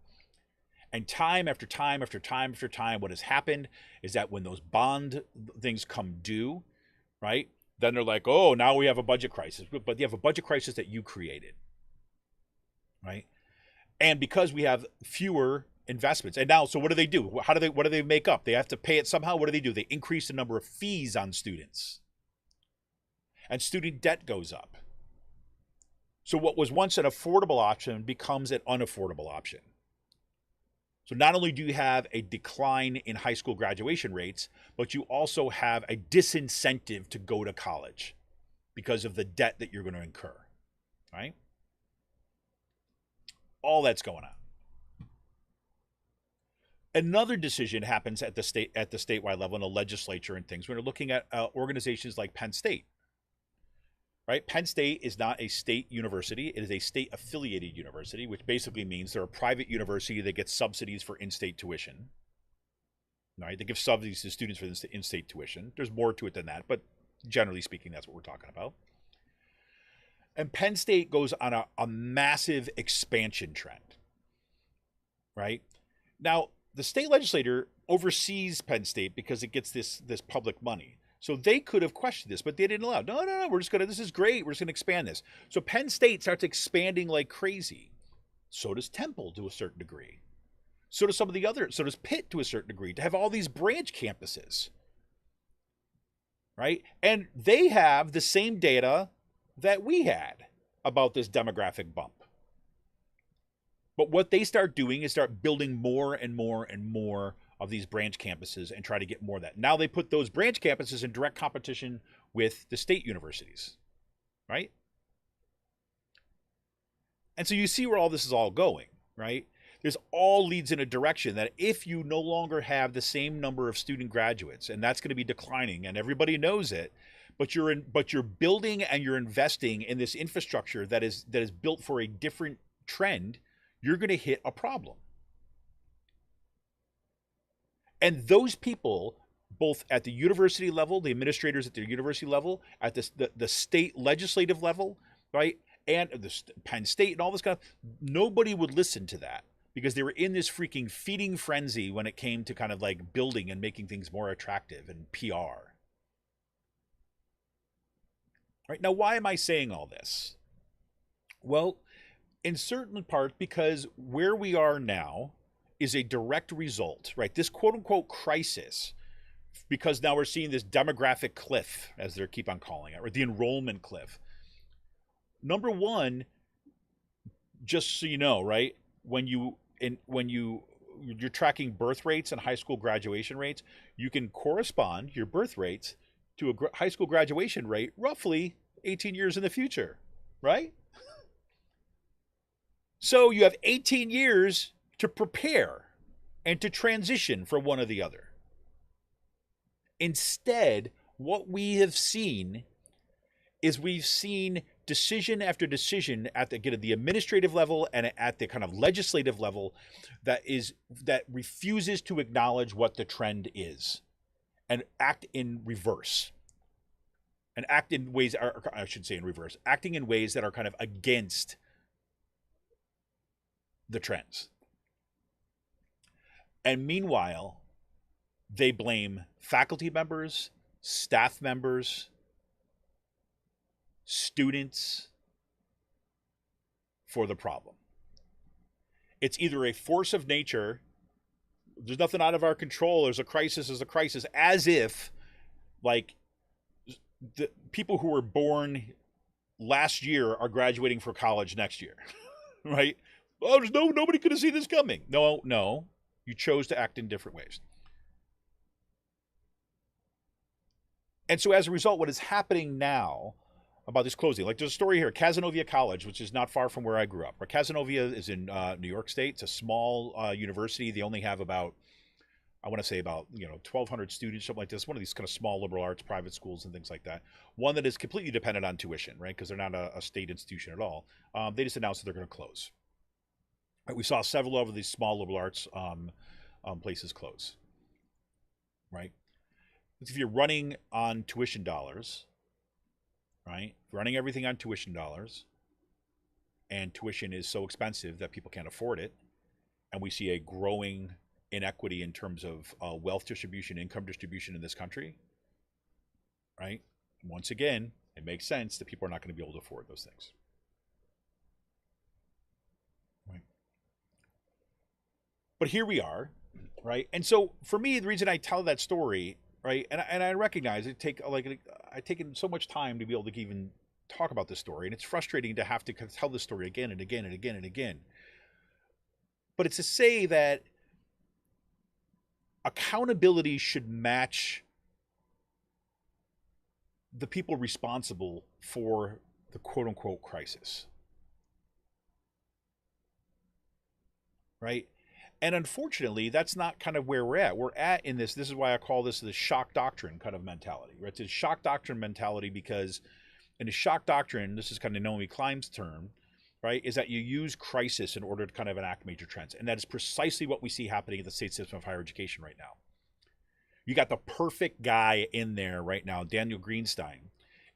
And time after time after time after time, what has happened is that when those bond things come due, right, then they're like, oh, now we have a budget crisis. But you have a budget crisis that you created, right? And because we have fewer investments, and now, so what do? What do they make up? They have to pay it somehow. What do? They increase the number of fees on students, and student debt goes up. So what was once an affordable option becomes an unaffordable option. So not only do you have a decline in high school graduation rates, but you also have a disincentive to go to college because of the debt that you're going to incur, right? All that's going on. Another decision happens at the statewide level in the legislature and things when we're looking at organizations like Penn State. Right? Penn State is not a state university. It is a state-affiliated university, which basically means they're a private university that gets subsidies for in-state tuition. Right? They give subsidies to students for in-state tuition. There's more to it than that, but generally speaking, that's what we're talking about. And Penn State goes on a massive expansion trend. Right? Now, the state legislature oversees Penn State because it gets this public money. So they could have questioned this, but they didn't allow. No, this is great. We're just going to expand this. So Penn State starts expanding like crazy. So does Temple to a certain degree. So does so does Pitt to a certain degree, to have all these branch campuses. Right? And they have the same data that we had about this demographic bump. But what they start doing is start building more and more and more of these branch campuses and try to get more of that. Now they put those branch campuses in direct competition with the state universities, right? And so you see where all this is all going, right? This all leads in a direction that if you no longer have the same number of student graduates, and that's going to be declining, and everybody knows it, but you're building and you're investing in this infrastructure that is built for a different trend, you're going to hit a problem. And those people, both at the university level, the administrators at the university level, at the state legislative level, right, and the Penn State and all this kind of, nobody would listen to that because they were in this freaking feeding frenzy when it came to kind of like building and making things more attractive and PR. Right, now, why am I saying all this? Well, in certain part because where we are now is a direct result, right? This quote unquote crisis because now we're seeing this demographic cliff, as they keep on calling it, or the enrollment cliff. Number one, just so you know, right? When you're tracking birth rates and high school graduation rates, you can correspond your birth rates to a high school graduation rate roughly 18 years in the future, right? So you have 18 years to prepare and to transition from one or the other. Instead, what we have seen is we've seen decision after decision at the administrative level and at the kind of legislative level that refuses to acknowledge what the trend is and act in reverse. And act in ways, I should say in reverse, acting in ways that are kind of against the trends. And meanwhile, they blame faculty members, staff members, students for the problem. It's either a force of nature, there's nothing out of our control, there's a crisis, as if, like, the people who were born last year are graduating for college next year, right? Oh, nobody could have seen this coming. No, you chose to act in different ways. And so as a result, what is happening now about this closing, like there's a story here, Cazenovia College, which is not far from where I grew up. Cazenovia is in New York State. It's a small university. They only have about 1,200 students, something like this. One of these kind of small liberal arts private schools and things like that. One that is completely dependent on tuition, right? Because they're not a state institution at all. They just announced that they're going to close. Right? We saw several of these small liberal arts places close, right? If you're running on tuition dollars, right? Running everything on tuition dollars, and tuition is so expensive that people can't afford it, and we see a growing inequity in terms of wealth distribution, income distribution in this country, right? Once again, it makes sense that people are not going to be able to afford those things. Right. But here we are, right? And so for me, the reason I tell that story, right, and I recognize I've taken so much time to be able to even talk about this story, and it's frustrating to have to tell this story again and again and again and again. But it's to say that accountability should match the people responsible for the quote-unquote crisis, right? And unfortunately, that's not kind of where we're at. We're at in this is why I call this the shock doctrine kind of mentality, right? It's a shock doctrine mentality because in a shock doctrine, this is kind of Naomi Klein's term, right, is that you use crisis in order to kind of enact major trends. And that is precisely what we see happening in the state system of higher education right now. You got the perfect guy in there right now, Daniel Greenstein,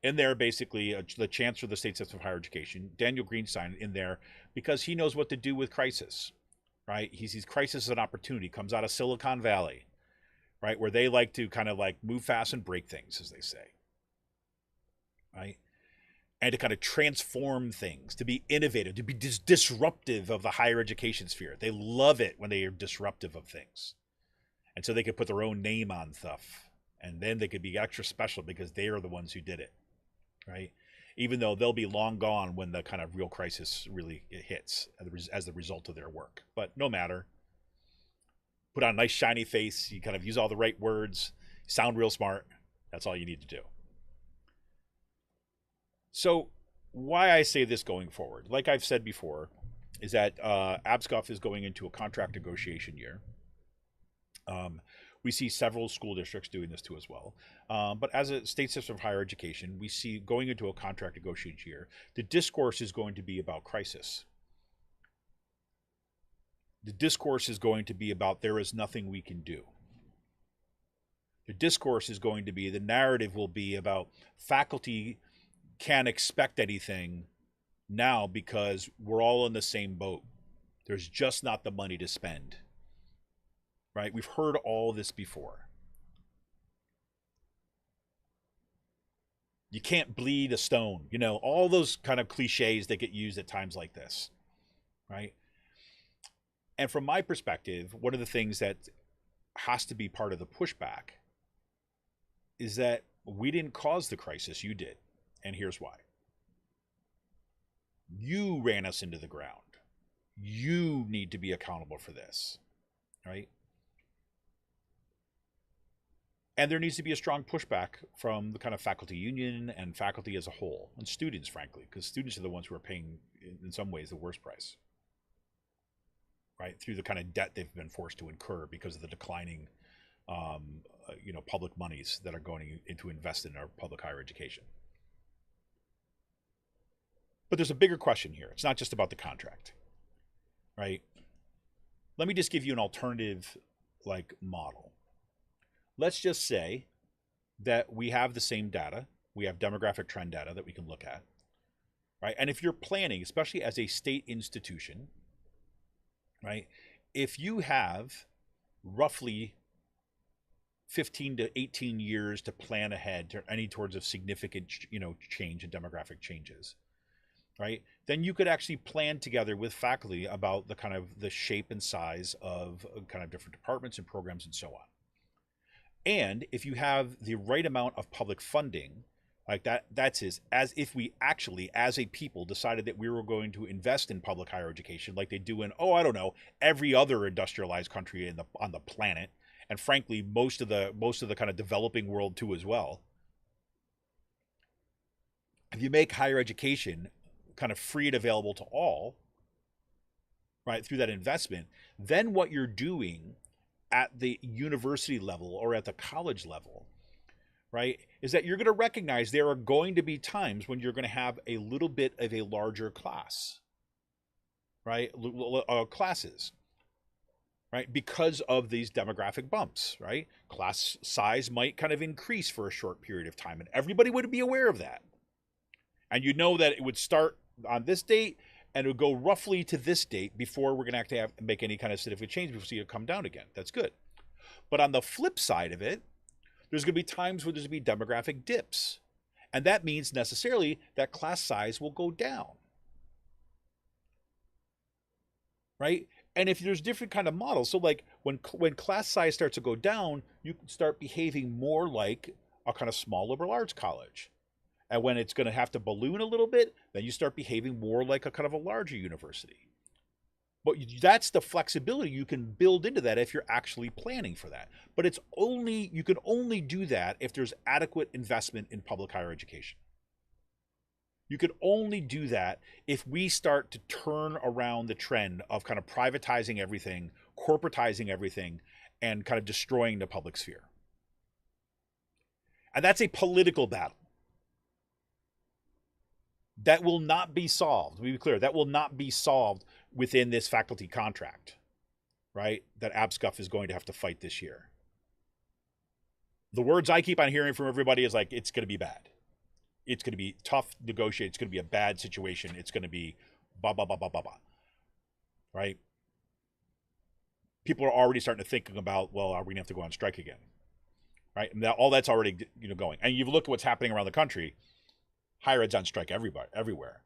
in there basically, the chancellor of the state system of higher education, Daniel Greenstein in there because he knows what to do with crisis, right? He sees crisis as an opportunity, comes out of Silicon Valley, right, where they like to kind of like move fast and break things, as they say, right? And to kind of transform things, to be innovative, to be disruptive of the higher education sphere. They love it when they are disruptive of things. And so they could put their own name on stuff. And then they could be extra special because they are the ones who did it, right? Even though they'll be long gone when the kind of real crisis really hits as the result of their work. But no matter. Put on a nice shiny face. You kind of use all the right words. Sound real smart. That's all you need to do. So why I say this going forward, like I've said before, is that ABSCOF is going into a contract negotiation year. We see several school districts doing this too as well. But as a state system of higher education, we see going into a contract negotiation year, the discourse is going to be about crisis. The discourse is going to be about there is nothing we can do. The discourse is going to be, the narrative will be about faculty can't expect anything now because we're all in the same boat. There's just not the money to spend. Right? We've heard all this before. You can't bleed a stone. You know, all those kind of cliches that get used at times like this. Right? And from my perspective, one of the things that has to be part of the pushback is that we didn't cause the crisis, you did. And here's why. You ran us into the ground. You need to be accountable for this, right? And there needs to be a strong pushback from the kind of faculty union and faculty as a whole, and students, frankly, because students are the ones who are paying, in some ways, the worst price, right? Through the kind of debt they've been forced to incur because of the declining, public monies that are going into invest in our public higher education. But there's a bigger question here. It's not just about the contract, right? Let me just give you an alternative, model. Let's just say that we have the same data. We have demographic trend data that we can look at, right? And if you're planning, especially as a state institution, right? If you have roughly 15 to 18 years to plan ahead to any towards of significant, change in demographic changes, right? Then you could actually plan together with faculty about the kind of the shape and size of kind of different departments and programs and so on. And if you have the right amount of public funding, that's as if we actually, as a people, decided that we were going to invest in public higher education, like they do in, every other industrialized country on the planet, and frankly, most of the kind of developing world too as well. If you make higher education kind of free and available to all, right, through that investment, then what you're doing at the university level or at the college level, right, is that you're going to recognize there are going to be times when you're going to have a little bit of a larger class, right, classes, right, because of these demographic bumps, right? Class size might kind of increase for a short period of time, and everybody would be aware of that. And you know that it would start on this date and it would go roughly to this date before we're going to have to make any kind of significant change before we see it come down again. That's good. But on the flip side of it, there's going to be times where there's going to be demographic dips. And that means necessarily that class size will go down. Right? And if there's different kind of models, so like when class size starts to go down, you can start behaving more like a kind of small liberal arts college. And when it's going to have to balloon a little bit, then you start behaving more like a kind of a larger university. But that's the flexibility you can build into that if you're actually planning for that. But you can only do that if there's adequate investment in public higher education. You can only do that if we start to turn around the trend of kind of privatizing everything, corporatizing everything, and kind of destroying the public sphere. And that's a political battle. That will not be solved. To be clear, that will not be solved within this faculty contract, right? That ABSCUF is going to have to fight this year. The words I keep on hearing from everybody is like, it's going to be bad. It's going to be tough to negotiate. It's going to be a bad situation. It's going to be blah, blah, blah, blah, blah, blah. Right? People are already starting to think about, well, are we going to have to go on strike again? Right? And all that's already going. And you look at what's happening around the country. Higher ed's on strike everywhere.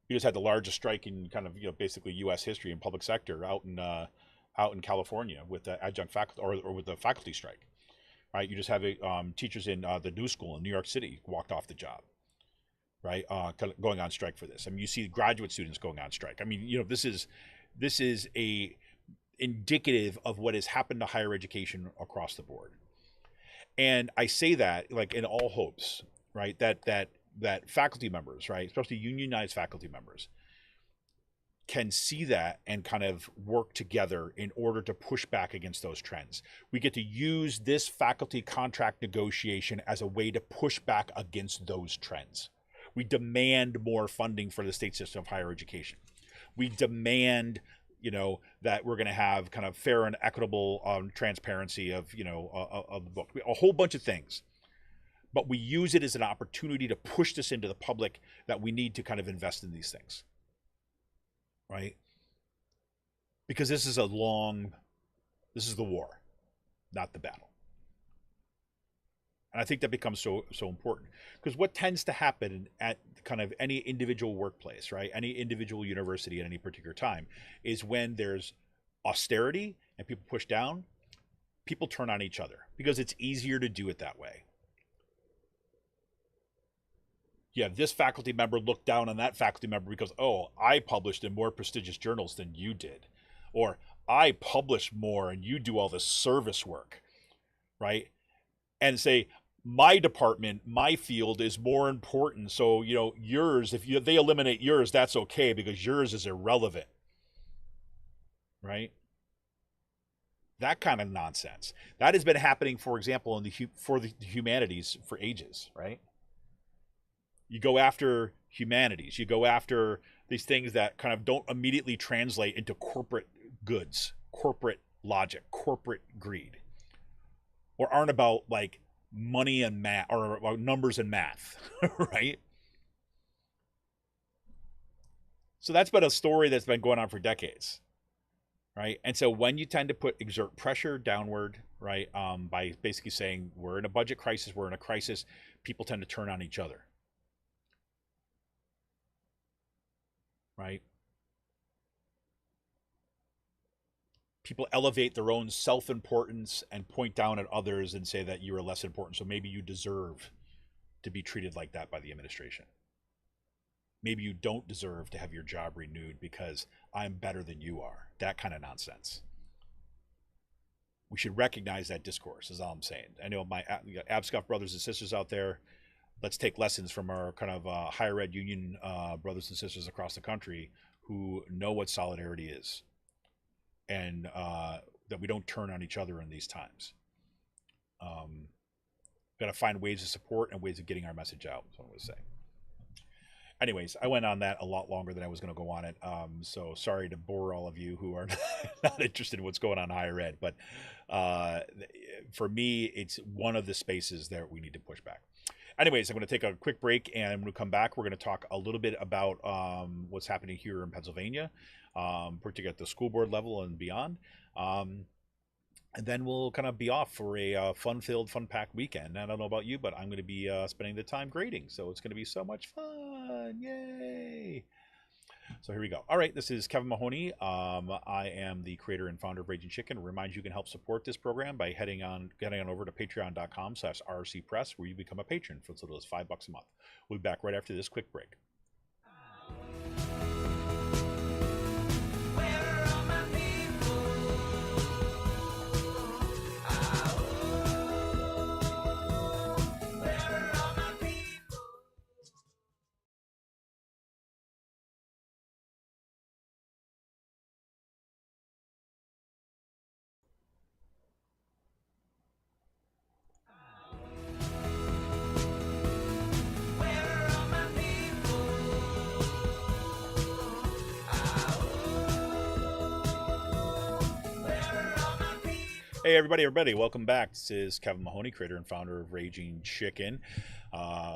You just had the largest strike in kind of basically U.S. history in public sector out in California with the adjunct faculty or with the faculty strike, right? You just have teachers in the New School in New York City walked off the job, right? Going on strike for this. I mean, you see graduate students going on strike. I mean, this is a indicative of what has happened to higher education across the board. And I say that like in all hopes, right? That faculty members, right, especially unionized faculty members, can see that and kind of work together in order to push back against those trends. We get to use this faculty contract negotiation as a way to push back against those trends. We demand more funding for the state system of higher education. We demand, that we're going to have kind of fair and equitable transparency of the book, a whole bunch of things. But we use it as an opportunity to push this into the public that we need to kind of invest in these things, right? Because this is the war, not the battle. And I think that becomes so important because what tends to happen at kind of any individual workplace, right? Any individual university at any particular time is when there's austerity and people push down, people turn on each other because it's easier to do it that way. yeah, this faculty member looked down on that faculty member because, oh, I published in more prestigious journals than you did. Or I publish more and you do all this service work, right? And say, my department, my field is more important. So, yours, they eliminate yours, that's okay because yours is irrelevant, right? That kind of nonsense. That has been happening, for example, for the humanities for ages, right? You go after humanities. You go after these things that kind of don't immediately translate into corporate goods, corporate logic, corporate greed, or aren't about like money and math or numbers and math, right? So that's been a story that's been going on for decades, right? And so when you tend to exert pressure downward, right, by basically saying we're in a budget crisis, we're in a crisis, people tend to turn on each other, right? People elevate their own self-importance and point down at others and say that you are less important. So maybe you deserve to be treated like that by the administration. Maybe you don't deserve to have your job renewed because I'm better than you are. That kind of nonsense. We should recognize that discourse, is all I'm saying. I know my ABSCUF brothers and sisters out there, let's take lessons from our kind of higher ed union brothers and sisters across the country who know what solidarity is, and that we don't turn on each other in these times. Got to find ways of support and ways of getting our message out, is what I'm going to say. Anyways, I went on that a lot longer than I was going to go on it. So sorry to bore all of you who are not interested in what's going on in higher ed. But for me, it's one of the spaces that we need to push back. Anyways, I'm going to take a quick break, and when we come back, we're going to talk a little bit about what's happening here in Pennsylvania, particularly at the school board level and beyond. And then we'll kind of be off for a fun-filled, fun-packed weekend. I don't know about you, but I'm going to be spending the time grading, so it's going to be so much fun. Yay! So here we go. All right, this is Kevin Mahoney. I am the creator and founder of Raging Chicken. Remind you can help support this program by getting on over to patreon.com/rcpress, where you become a patron for as little as $5 a month. We'll be back right after this quick break. Hey, everybody, welcome back. This is Kevin Mahoney, creator and founder of Raging Chicken,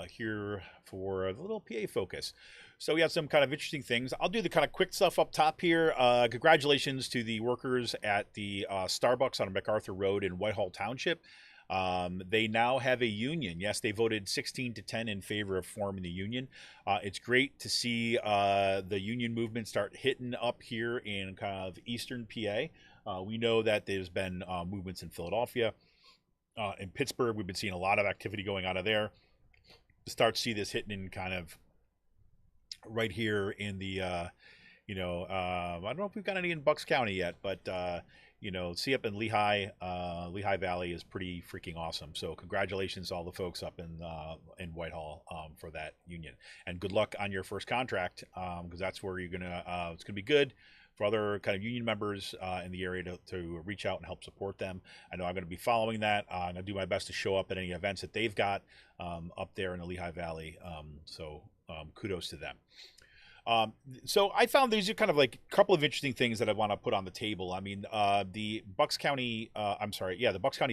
here for a little PA focus. So we have some kind of interesting things. I'll do the kind of quick stuff up top here. Congratulations to the workers at the Starbucks on MacArthur Road in Whitehall Township. They now have a union. Yes, they voted 16-10 in favor of forming the union. It's great to see the union movement start hitting up here in kind of eastern PA. We know that there's been movements in Philadelphia, in Pittsburgh. We've been seeing a lot of activity going out of there. Start to see this hitting in kind of right here in the, I don't know if we've got any in Bucks County yet, but see up in Lehigh Valley is pretty freaking awesome. So congratulations to all the folks up in Whitehall for that union, and good luck on your first contract, because that's where you're gonna it's gonna be good for other kind of union members in the area to reach out and help support them. I know I'm going to be following that. I'm going to do my best to show up at any events that they've got up there in the Lehigh Valley. So kudos to them. So I found these are kind of like a couple of interesting things that I want to put on the table. I mean, the Bucks County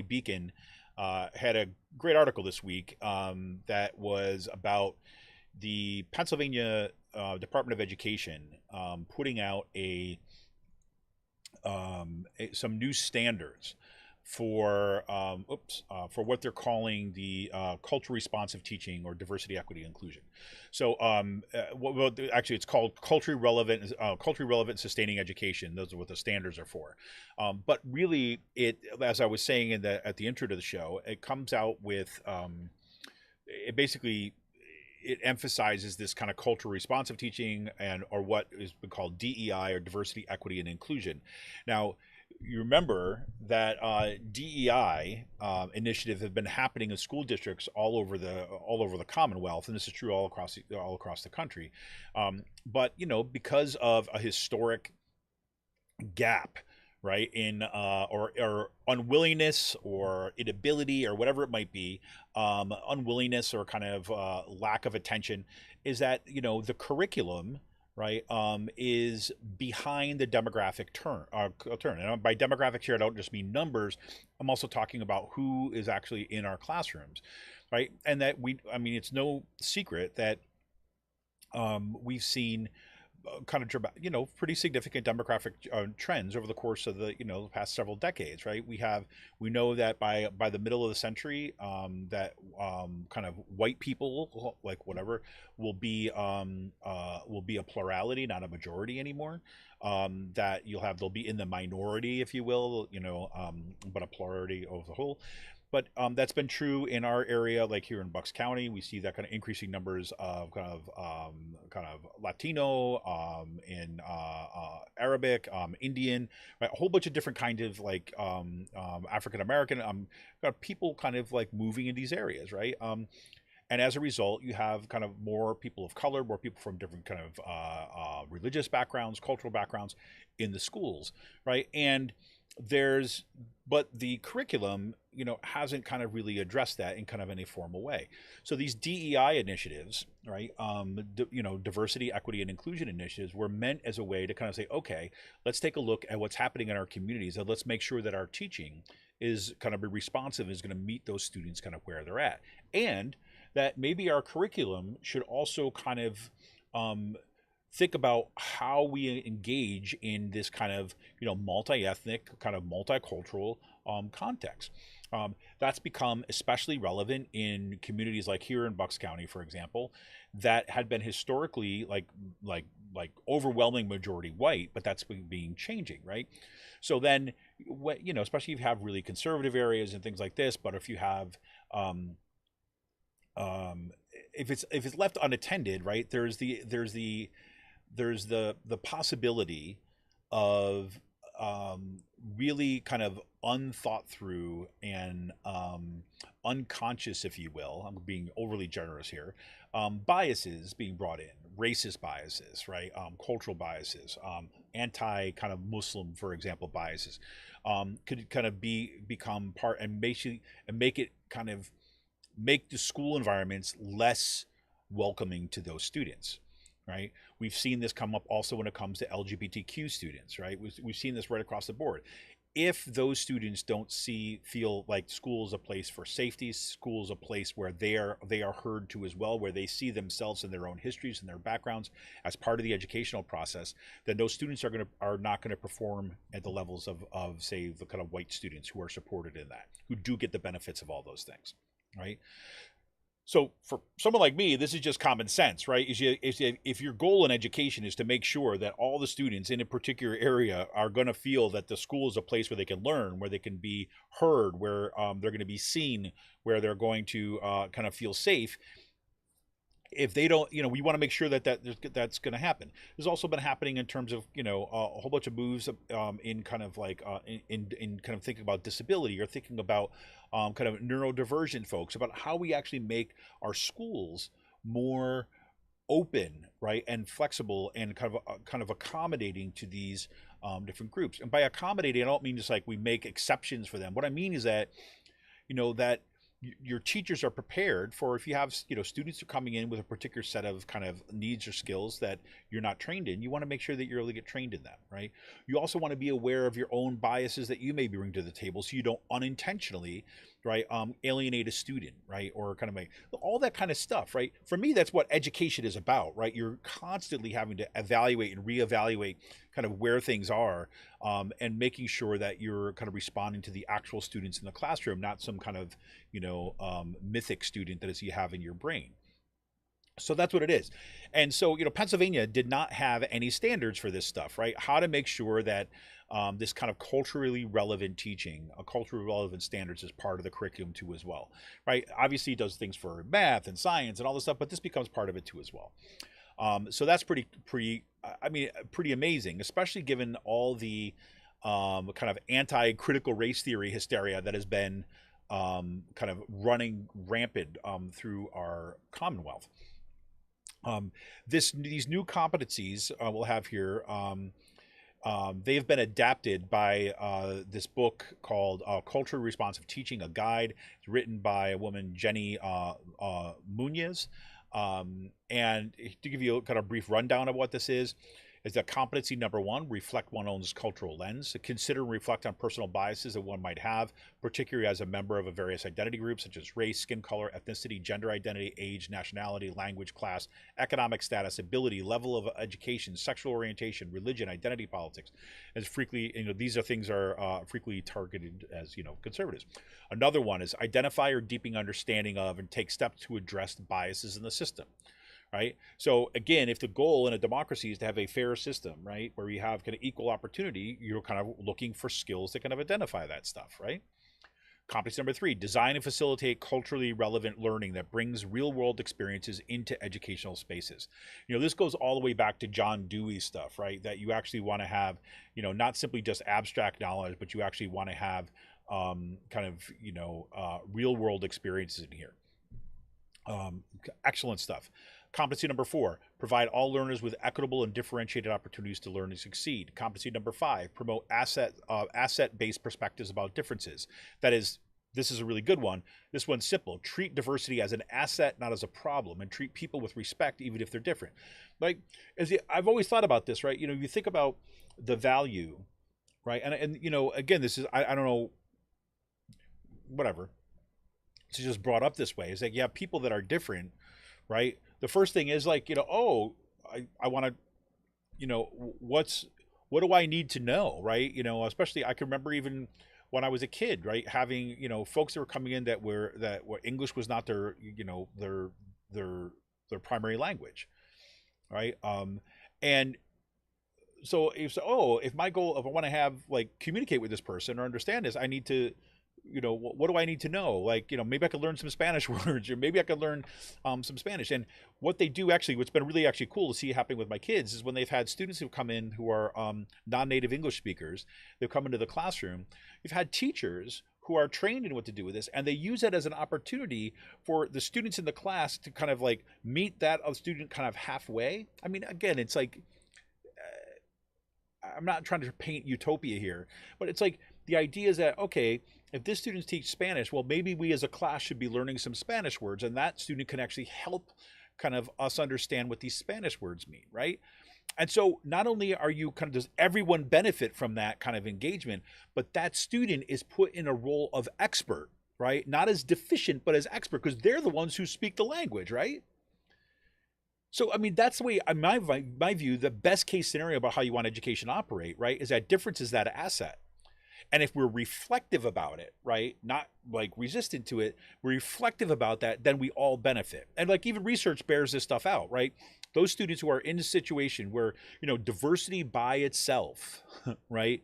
Beacon had a great article this week that was about the Pennsylvania Department of Education putting out some new standards for what they're calling the culture responsive teaching, or diversity, equity, inclusion. So actually, it's called culturally relevant and sustaining education. Those are what the standards are for. But really, as I was saying at the intro to the show, it comes out with it basically it emphasizes this kind of cultural responsive teaching, and or what is been called DEI, or diversity, equity, and inclusion. Now, you remember that DEI initiatives have been happening in school districts all over the Commonwealth, and this is true all across the country. But because of a historic gap, right, in or unwillingness or inability or whatever it might be, unwillingness or kind of lack of attention, is that the curriculum, right, is behind the demographic turn. And by demographics here, I don't just mean numbers. I'm also talking about who is actually in our classrooms, right? And that I mean, it's no secret that we've seen kind of pretty significant demographic trends over the course of the past several decades, right? We know that by the middle of the century, that kind of white people, like whatever, will be a plurality, not a majority anymore. That they'll be in the minority, if you will, but a plurality of the whole. But that's been true in our area, like here in Bucks County. We see that kind of increasing numbers of kind of Latino, in Arabic, Indian, right? A whole bunch of different kind of like African American people kind of like moving in these areas, right? And as a result, you have kind of more people of color, more people from different kind of religious backgrounds, cultural backgrounds in the schools, right? And but the curriculum, hasn't kind of really addressed that in kind of any formal way. So these DEI initiatives, right, diversity, equity, and inclusion initiatives, were meant as a way to kind of say, okay, let's take a look at what's happening in our communities, and let's make sure that our teaching is kind of responsive, is going to meet those students kind of where they're at, and that maybe our curriculum should also kind of think about how we engage in this kind of multi-ethnic, kind of multicultural context. That's become especially relevant in communities like here in Bucks County, for example, that had been historically like overwhelming majority white, but that's being changing, right? So then, especially if you have really conservative areas and things like this, but if you have if it's left unattended, right, there's the possibility of really kind of unthought through and unconscious, if you will, I'm being overly generous here, biases being brought in, racist biases, right, cultural biases, anti kind of Muslim, for example, biases, could kind of become part and make it kind of make the school environments less welcoming to those students, right? We've seen this come up also when it comes to LGBTQ students, right? We've seen this right across the board. If those students don't feel like school is a place for safety, school is a place where they are heard to as well, where they see themselves and their own histories and their backgrounds as part of the educational process, then those students are not going to perform at the levels of say the kind of white students who are supported in that, who do get the benefits of all those things, right? So for someone like me, this is just common sense, right? If your goal in education is to make sure that all the students in a particular area are going to feel that the school is a place where they can learn, where they can be heard, where they're going to be seen, where they're going to kind of feel safe. If they don't, we want to make sure that's going to happen. There's also been happening in terms of, a whole bunch of moves in kind of like in kind of thinking about disability, or thinking about kind of neurodivergent folks, about how we actually make our schools more open, right, and flexible, and kind of accommodating to these different groups. And by accommodating, I don't mean just like we make exceptions for them. What I mean is that, that your teachers are prepared for, if you have students who are coming in with a particular set of kind of needs or skills that you're not trained in, you want to make sure that you're able to get trained in that, right? You also want to be aware of your own biases that you may bring to the table, so you don't unintentionally, right, alienate a student, right, or kind of make all that kind of stuff, right? For me, that's what education is about, right? You're constantly having to evaluate and reevaluate kind of where things are, and making sure that you're kind of responding to the actual students in the classroom, not some kind of mythic student that is you have in your brain. So that's what it is. And so, Pennsylvania did not have any standards for this stuff, right? How to make sure that this kind of culturally relevant teaching, culturally relevant standards is part of the curriculum too as well, right? Obviously, it does things for math and science and all this stuff, but this becomes part of it too as well. So that's pretty amazing, especially given all the kind of anti-critical race theory hysteria that has been kind of running rampant through our Commonwealth. These new competencies we'll have here, they have been adapted by this book called Culturally Responsive Teaching, a guide. It's written by a woman, Jenny Munoz. And to give you a kind of brief rundown of what this is that competency number one, reflect one's own cultural lens. Consider and reflect on personal biases that one might have, particularly as a member of a various identity groups such as race, skin color, ethnicity, gender identity, age, nationality, language, class, economic status, ability, level of education, sexual orientation, religion, identity politics. As frequently, these are things are frequently targeted as, conservatives. Another one is identify or deepening understanding of and take steps to address biases in the system. Right. So again, if the goal in a democracy is to have a fair system, right, where you have kind of equal opportunity, you're kind of looking for skills that kind of identify that stuff, right? Competency number three, design and facilitate culturally relevant learning that brings real world experiences into educational spaces. This goes all the way back to John Dewey's stuff, right? That you actually want to have, not simply just abstract knowledge, but you actually want to have real world experiences in here. Excellent stuff. Competency number four, provide all learners with equitable and differentiated opportunities to learn and succeed. Competency number five, promote asset-based perspectives about differences. That is, this is a really good one. This one's simple. Treat diversity as an asset, not as a problem, and treat people with respect, even if they're different. Like, I've always thought about this, right? You think about the value, right? And again, this is, I don't know, whatever. It's just brought up this way. It's like, yeah, people that are different, right? The first thing is like, I want to, what do I need to know, right? Especially I can remember even when I was a kid, right, having folks that were coming in that were English was not their their primary language, right? And so if my goal, if I want to have communicate with this person or understand this, I need to what do I need to know? Maybe I could learn some Spanish words, or maybe I could learn some Spanish. And what they do actually, what's been really actually cool to see happening with my kids is when they've had students who come in who are non-native English speakers, they've come into the classroom. You've had teachers who are trained in what to do with this, and they use it as an opportunity for the students in the class to kind of meet that student kind of halfway. I mean, again, it's I'm not trying to paint utopia here, but it's the idea is that, okay, if this student teach Spanish, well, maybe we as a class should be learning some Spanish words, and that student can actually help kind of us understand what these Spanish words mean, right? And so not only are you kind of, does everyone benefit from that kind of engagement, but that student is put in a role of expert, right? Not as deficient, but as expert, because they're the ones who speak the language, right? So, I mean, that's the way, in my view, the best case scenario about how you want education to operate, right, is that difference is that asset. And if we're reflective about it, right, not resistant to it, we're reflective about that, then we all benefit. And even research bears this stuff out, right? Those students who are in a situation where, diversity by itself, right,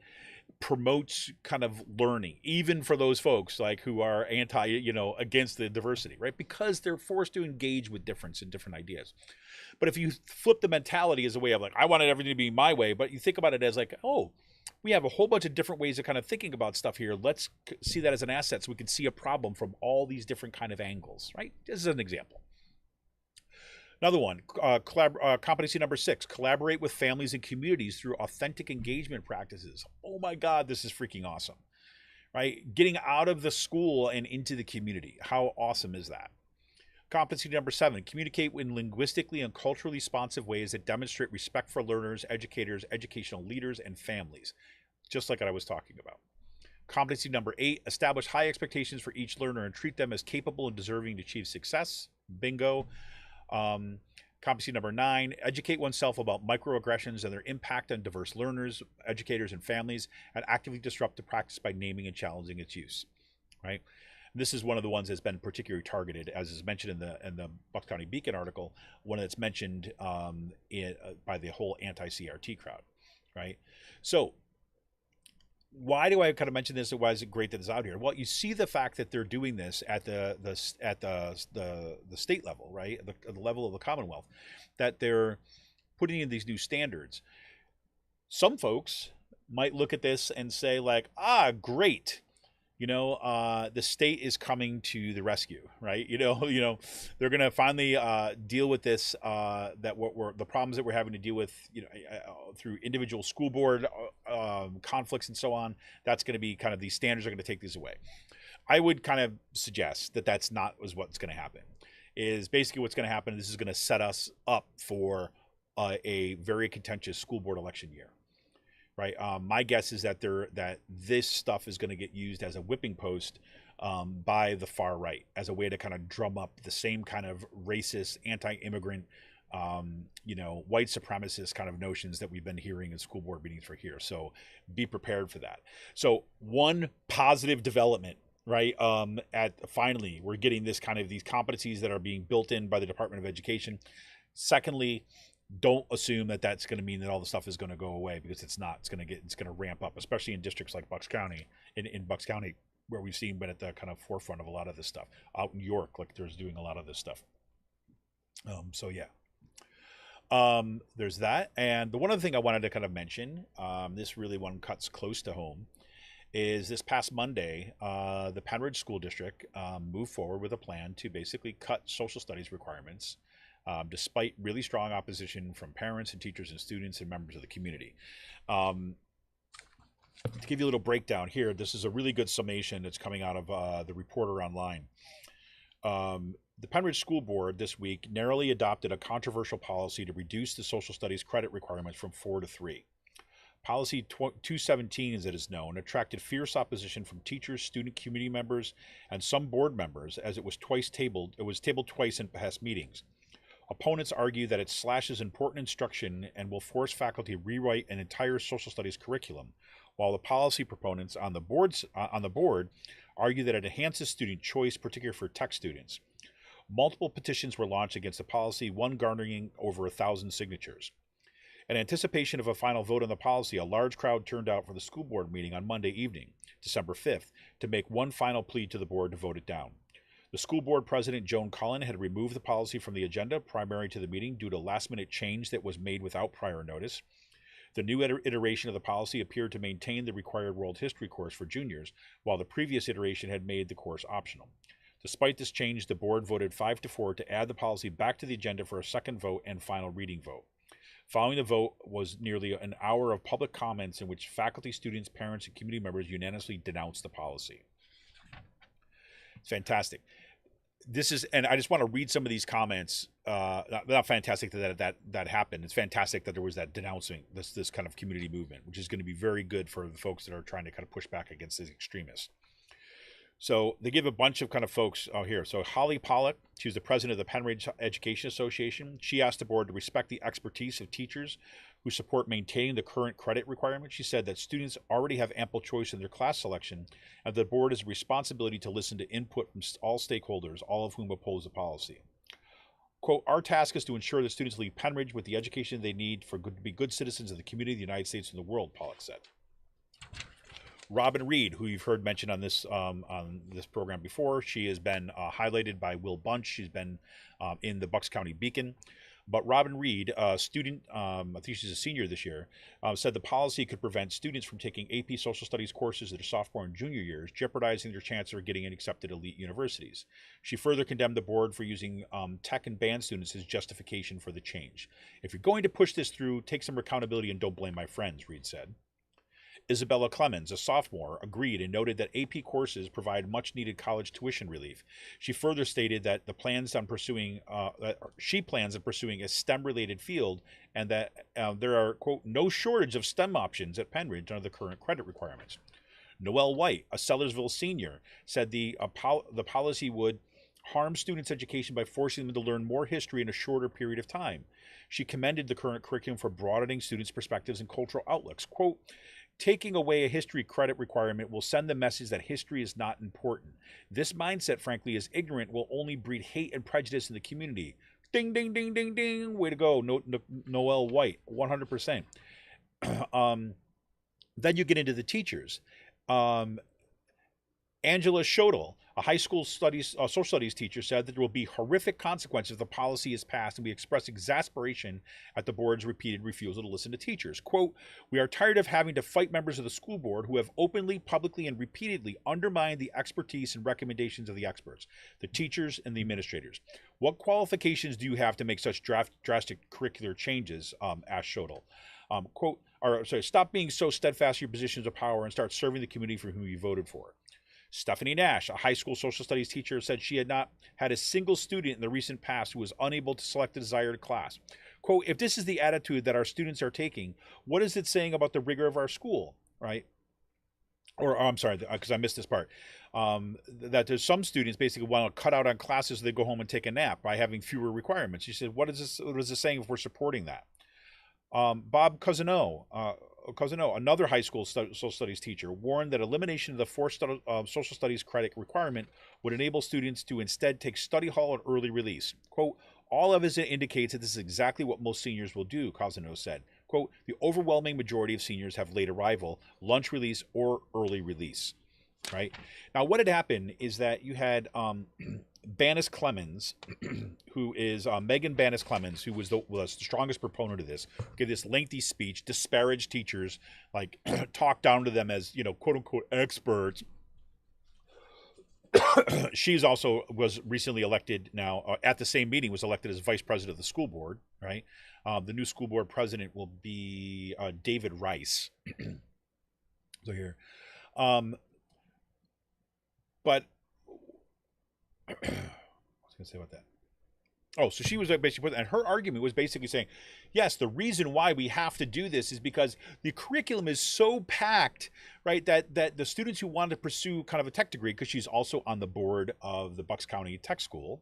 promotes kind of learning, even for those folks who are against the diversity, right? Because they're forced to engage with difference and different ideas. But if you flip the mentality as a way of I wanted everything to be my way, but you think about it as we have a whole bunch of different ways of kind of thinking about stuff here. Let's see that as an asset so we can see a problem from all these different kind of angles, right? This is an example. Another one, competency number 6, collaborate with families and communities through authentic engagement practices. Oh my God, this is freaking awesome, right? Getting out of the school and into the community. How awesome is that? Competency number 7, communicate in linguistically and culturally responsive ways that demonstrate respect for learners, educators, educational leaders, and families, just like I was talking about. Competency number 8, establish high expectations for each learner and treat them as capable and deserving to achieve success. Bingo. Competency number 9, educate oneself about microaggressions and their impact on diverse learners, educators, and families, and actively disrupt the practice by naming and challenging its use, right? This is one of the ones that's been particularly targeted, as is mentioned in the Bucks County Beacon article, one that's mentioned by the whole anti-CRT crowd, right? So why do I kind of mention this? Why is it great that it's out here? Well, you see the fact that they're doing this at the state level, right? The level of the Commonwealth, that they're putting in these new standards. Some folks might look at this and say, like, great, the state is coming to the rescue, right? They're going to finally deal with this, the problems that we're having to deal with, through individual school board conflicts and so on. That's going to be kind of, these standards are going to take these away. I would kind of suggest that that's not what's going to happen. Is basically what's going to happen. This is going to set us up for a very contentious school board election year. Right. My guess is that this stuff is going to get used as a whipping post by the far right, as a way to kind of drum up the same kind of racist, anti-immigrant, white supremacist kind of notions that we've been hearing in school board meetings for here. So be prepared for that. So one positive development, right? Finally, we're getting this kind of these competencies that are being built in by the Department of Education. Secondly, don't assume that that's going to mean that all the stuff is going to go away, because it's not. It's going to ramp up, especially in districts like Bucks County, in Bucks County, where we've been at the kind of forefront of a lot of this stuff. Out in York, like, there's doing a lot of this stuff. So yeah, there's that. And the one other thing I wanted to kind of mention, this really one cuts close to home, is this past Monday, the Penridge School District moved forward with a plan to basically cut social studies requirements, despite really strong opposition from parents and teachers and students and members of the community. To give you a little breakdown here, this is a really good summation that's coming out of the Reporter Online. The Penridge School Board this week narrowly adopted a controversial policy to reduce the social studies credit requirements from 4 to 3. Policy 217, as it is known, attracted fierce opposition from teachers, student community members, and some board members, as it was tabled twice in past meetings. Opponents argue that it slashes important instruction and will force faculty to rewrite an entire social studies curriculum, while the policy proponents on the board argue that it enhances student choice, particularly for tech students. Multiple petitions were launched against the policy, one garnering over 1,000 signatures. In anticipation of a final vote on the policy, a large crowd turned out for the school board meeting on Monday evening, December 5th, to make one final plea to the board to vote it down. The school board president, Joan Cullen, had removed the policy from the agenda prior to the meeting due to last-minute change that was made without prior notice. The new iteration of the policy appeared to maintain the required world history course for juniors, while the previous iteration had made the course optional. Despite this change, the board voted 5-4 to add the policy back to the agenda for a second vote and final reading vote. Following the vote was nearly an hour of public comments in which faculty, students, parents, and community members unanimously denounced the policy. It's fantastic. And I just want to read some of these comments. Not fantastic that happened. It's fantastic that there was that denouncing this kind of community movement, which is going to be very good for the folks that are trying to kind of push back against these extremists. So they give a bunch of kind of folks here. So Holly Pollock, she's the president of the Penridge Education Association. She asked the board to respect the expertise of teachers who support maintaining the current credit requirement. She said that students already have ample choice in their class selection, and the board has a responsibility to listen to input from all stakeholders, all of whom oppose the policy. Quote, our task is to ensure that students leave Penridge with the education they need to be good citizens of the community, the United States, and the world, Pollock said. Robin Reed, who you've heard mentioned on this program before, she has been highlighted by Will Bunch. She's been in the Bucks County Beacon. But Robin Reed, a student, I think she's a senior this year, said the policy could prevent students from taking AP Social Studies courses in their sophomore and junior years, jeopardizing their chance of getting in accepted elite universities. She further condemned the board for using tech and band students as justification for the change. If you're going to push this through, take some accountability and don't blame my friends, Reed said. Isabella Clemens, a sophomore, agreed and noted that AP courses provide much-needed college tuition relief. She further stated that she plans on pursuing a STEM-related field, and that there are, quote, no shortage of STEM options at Penridge under the current credit requirements. Noelle White, a Sellersville senior, said the policy would harm students' education by forcing them to learn more history in a shorter period of time. She commended the current curriculum for broadening students' perspectives and cultural outlooks. Quote, Taking away a history credit requirement will send the message that history is not important. This mindset, frankly, is ignorant, will only breed hate and prejudice in the community. Ding, ding, ding, ding, ding. Way to go, Noel White, 100%. Then you get into the teachers. Angela Shodel, a high school social studies teacher, said that there will be horrific consequences if the policy is passed, and we express exasperation at the board's repeated refusal to listen to teachers. Quote, we are tired of having to fight members of the school board who have openly, publicly, and repeatedly undermined the expertise and recommendations of the experts, the teachers, and the administrators. What qualifications do you have to make such drastic curricular changes, asked Shodel. Stop being so steadfast in your positions of power and start serving the community for whom you voted for. Stephanie Nash, a high school social studies teacher, said she had not had a single student in the recent past who was unable to select the desired class. Quote, if this is the attitude that our students are taking, what is it saying about the rigor of our school, right? Or I'm sorry, because I missed this part. That there's some students basically want to cut out on classes so they go home and take a nap by having fewer requirements. She said, what is this saying if we're supporting that? Bob Cousineau, another high school social studies teacher, warned that elimination of the forced social studies credit requirement would enable students to instead take study hall or early release. Quote, all evidence indicates that this is exactly what most seniors will do, Cousineau said. Quote, the overwhelming majority of seniors have late arrival, lunch release, or early release. Right? Now, what had happened is that you had Bannis Clemens, who is Megan Bannis Clemens, who was the strongest proponent of this, gave this lengthy speech, disparaged teachers, like talk down to them as, quote unquote experts. She's also was recently elected now at the same meeting, was elected as vice president of the school board, right? The new school board president will be David Rice. So here. But what was I going to say about that? Oh, so she was basically, and her argument was basically saying, yes, the reason why we have to do this is because the curriculum is so packed, right, that the students who want to pursue kind of a tech degree, because she's also on the board of the Bucks County Tech School,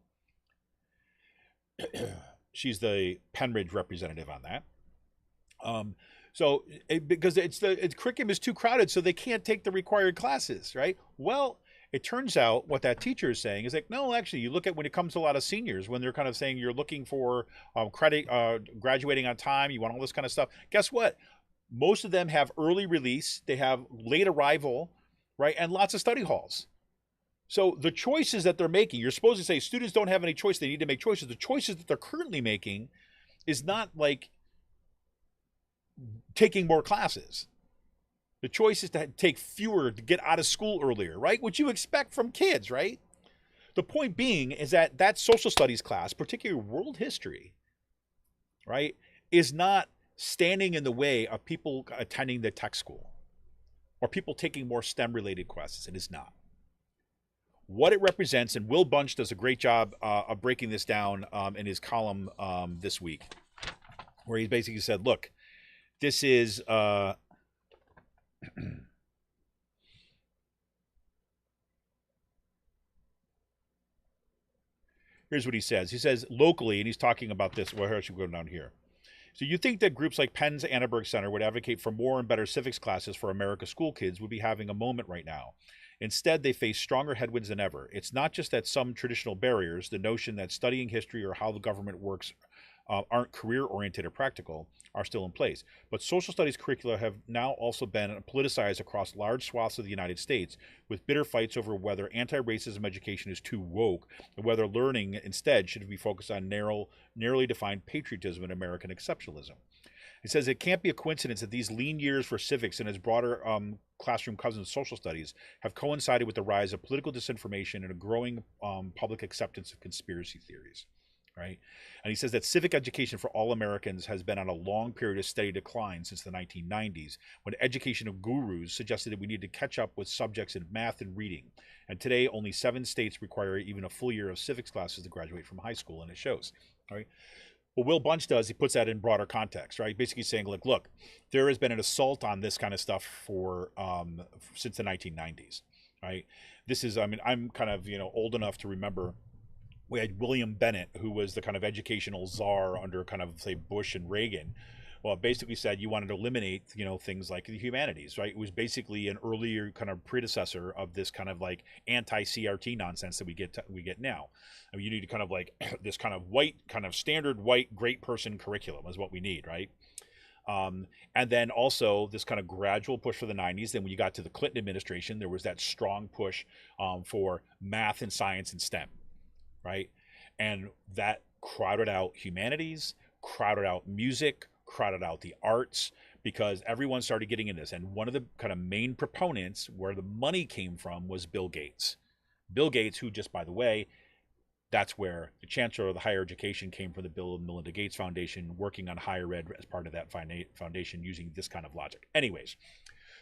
she's the Penridge representative on that. Because the curriculum is too crowded, so they can't take the required classes, right? Well, it turns out what that teacher is saying is like, no, actually, you look at when it comes to a lot of seniors, when they're kind of saying you're looking for credit, graduating on time, you want all this kind of stuff. Guess what? Most of them have early release, they have late arrival, right? And lots of study halls. So the choices that they're making, you're supposed to say students don't have any choice, they need to make choices. The choices that they're currently making is not like taking more classes. The choice is to take fewer to get out of school earlier, right? Which you expect from kids, right? The point being is that social studies class, particularly world history, right, is not standing in the way of people attending the tech school or people taking more STEM-related classes. It is not. What it represents, and Will Bunch does a great job of breaking this down in his column this week, where he basically said, look, this is... Here's what he says. He says locally, and he's talking about this. Well, I should go down here. So you think that groups like Penn's Annenberg Center would advocate for more and better civics classes for America's school kids would be having a moment right now. Instead, they face stronger headwinds than ever. It's not just that some traditional barriers, the notion that studying history or how the government works aren't career-oriented or practical, are still in place. But social studies curricula have now also been politicized across large swaths of the United States, with bitter fights over whether anti-racism education is too woke, and whether learning instead should be focused on narrowly defined patriotism and American exceptionalism. It says it can't be a coincidence that these lean years for civics and its broader classroom cousin social studies have coincided with the rise of political disinformation and a growing public acceptance of conspiracy theories. Right? And he says that civic education for all Americans has been on a long period of steady decline since the 1990s, when educational gurus suggested that we need to catch up with subjects in math and reading. And today, only 7 states require even a full year of civics classes to graduate from high school, and it shows. Right? What Will Bunch does, he puts that in broader context, right? Basically saying, look, there has been an assault on this kind of stuff for since the 1990s, right? This is, I'm kind of, old enough to remember. We had William Bennett, who was the kind of educational czar under kind of, say, Bush and Reagan, Well, it basically said you wanted to eliminate, things like the humanities, right? It was basically an earlier kind of predecessor of this kind of like anti-CRT nonsense that we get now. I mean, you need to kind of like this kind of white, kind of standard white great person curriculum is what we need, right? And then also this kind of gradual push for the 90s. Then when you got to the Clinton administration, there was that strong push for math and science and STEM, right? And that crowded out humanities, crowded out music, crowded out the arts, because everyone started getting into this. And one of the kind of main proponents where the money came from was Bill Gates. Bill Gates, who, just by the way, that's where the chancellor of the higher education came from, the Bill and Melinda Gates Foundation, working on higher ed as part of that foundation using this kind of logic. Anyways,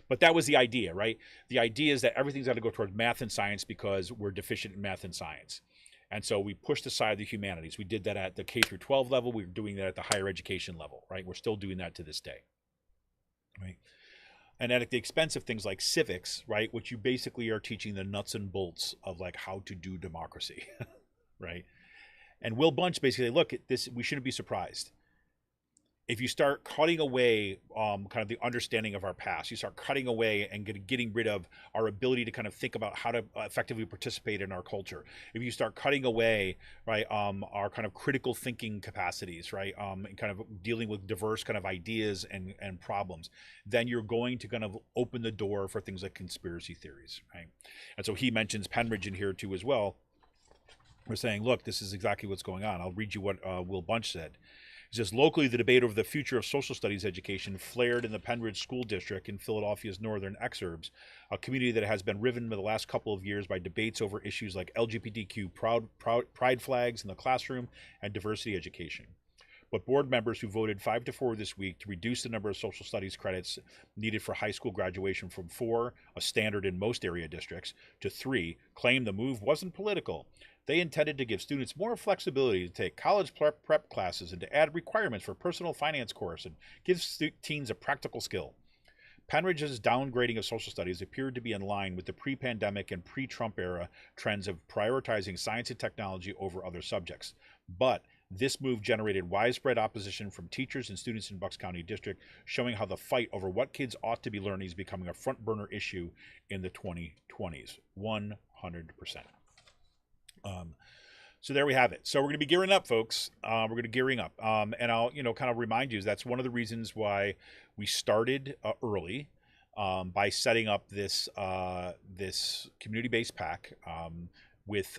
but that was the idea, right? The idea is that everything's got to go towards math and science because we're deficient in math and science. And so we pushed aside the humanities. We did that at the K through 12 level. We were doing that at the higher education level, right? We're still doing that to this day, right? And at the expense of things like civics, right? Which you basically are teaching the nuts and bolts of like how to do democracy, right? And Will Bunch basically, look, at this, we shouldn't be surprised. If you start cutting away kind of the understanding of our past, you start cutting away and getting rid of our ability to kind of think about how to effectively participate in our culture. If you start cutting away, right, our kind of critical thinking capacities, right, and kind of dealing with diverse kind of ideas and problems, then you're going to kind of open the door for things like conspiracy theories, right? And so he mentions Penridge in here too as well. We're saying, look, this is exactly what's going on. I'll read you what Will Bunch said. He says, locally, the debate over the future of social studies education flared in the Penridge School District in Philadelphia's northern exurbs, a community that has been riven for the last couple of years by debates over issues like LGBTQ pride flags in the classroom and diversity education. But board members who voted 5-4 this week to reduce the number of social studies credits needed for high school graduation from 4, a standard in most area districts, to 3, claimed the move wasn't political. They intended to give students more flexibility to take college prep classes and to add requirements for personal finance course and give teens a practical skill. Penridge's downgrading of social studies appeared to be in line with the pre-pandemic and pre-Trump era trends of prioritizing science and technology over other subjects. But this move generated widespread opposition from teachers and students in Bucks County District, showing how the fight over what kids ought to be learning is becoming a front burner issue in the 2020s. 100%. So there we have it. So we're going to be gearing up, folks. We're going to gearing up. And I'll, kind of remind you, that's one of the reasons why we started early by setting up this this community-based pack with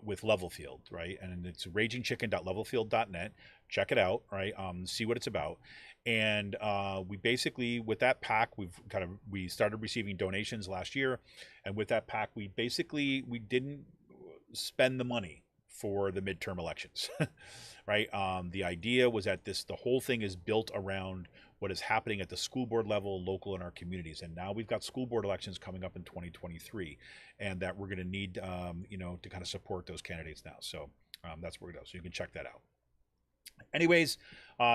Levelfield, right? And it's ragingchicken.levelfield.net. Check it out, right? See what it's about. And we basically, with that pack, we started receiving donations last year, and with that pack, we didn't spend the money for the midterm elections, right? The idea was that the whole thing is built around what is happening at the school board level, local, in our communities. And now we've got school board elections coming up in 2023, and that we're going to need, to kind of support those candidates now. So that's where we go. So you can check that out. Anyways,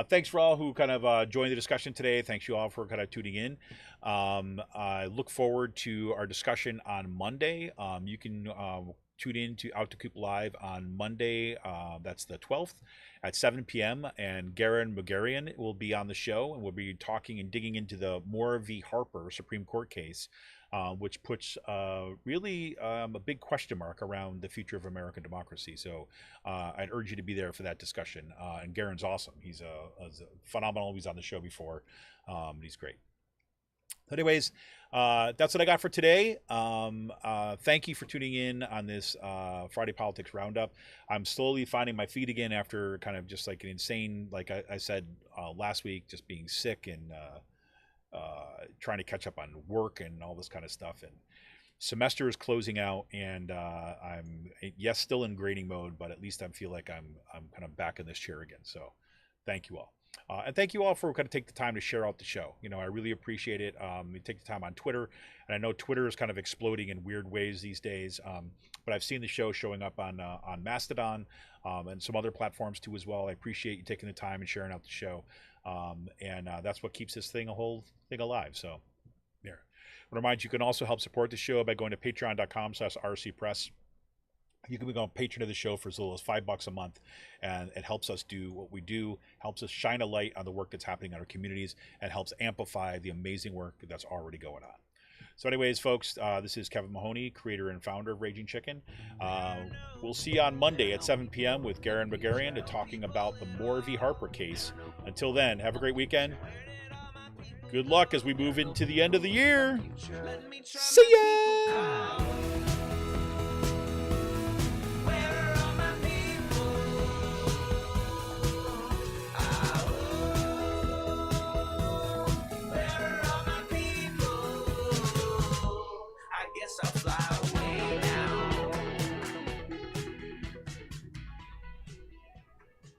thanks for all who kind of joined the discussion today. Thanks you all for kind of tuning in. I look forward to our discussion on Monday. You can tune in to Out to Coop Live on Monday. That's the 12th at 7 p.m. And Garen Magarian will be on the show, and we'll be talking and digging into the Moore v. Harper Supreme Court case, which puts really a big question mark around the future of American democracy. So I'd urge you to be there for that discussion. And Garen's awesome. He's phenomenal. He's on the show before. He's great. Anyways, that's what I got for today. Thank you for tuning in on this Friday Politics Roundup. I'm slowly finding my feet again after kind of just like an insane, like I said last week, just being sick and trying to catch up on work and all this kind of stuff. And semester is closing out, and I'm still in grading mode, but at least I feel like I'm kind of back in this chair again. So thank you all. And thank you all for kind of take the time to share out the show. I really appreciate it. You take the time on Twitter, and I know Twitter is kind of exploding in weird ways these days. But I've seen the show showing up on Mastodon and some other platforms too as well. I appreciate you taking the time and sharing out the show. And that's what keeps this whole thing alive. So there. I remind you can also help support the show by going to patreon.com/rcpress. You can become a patron of the show for as little as $5 a month, and it helps us do what we do, helps us shine a light on the work that's happening in our communities, and helps amplify the amazing work that's already going on. So anyways, folks, this is Kevin Mahoney, creator and founder of Raging Chicken. We'll see you on Monday at 7 p.m. with Garen Magarian to talking about the Moore v. Harper case. Until then, have a great weekend. Good luck as we move into the end of the year. See ya!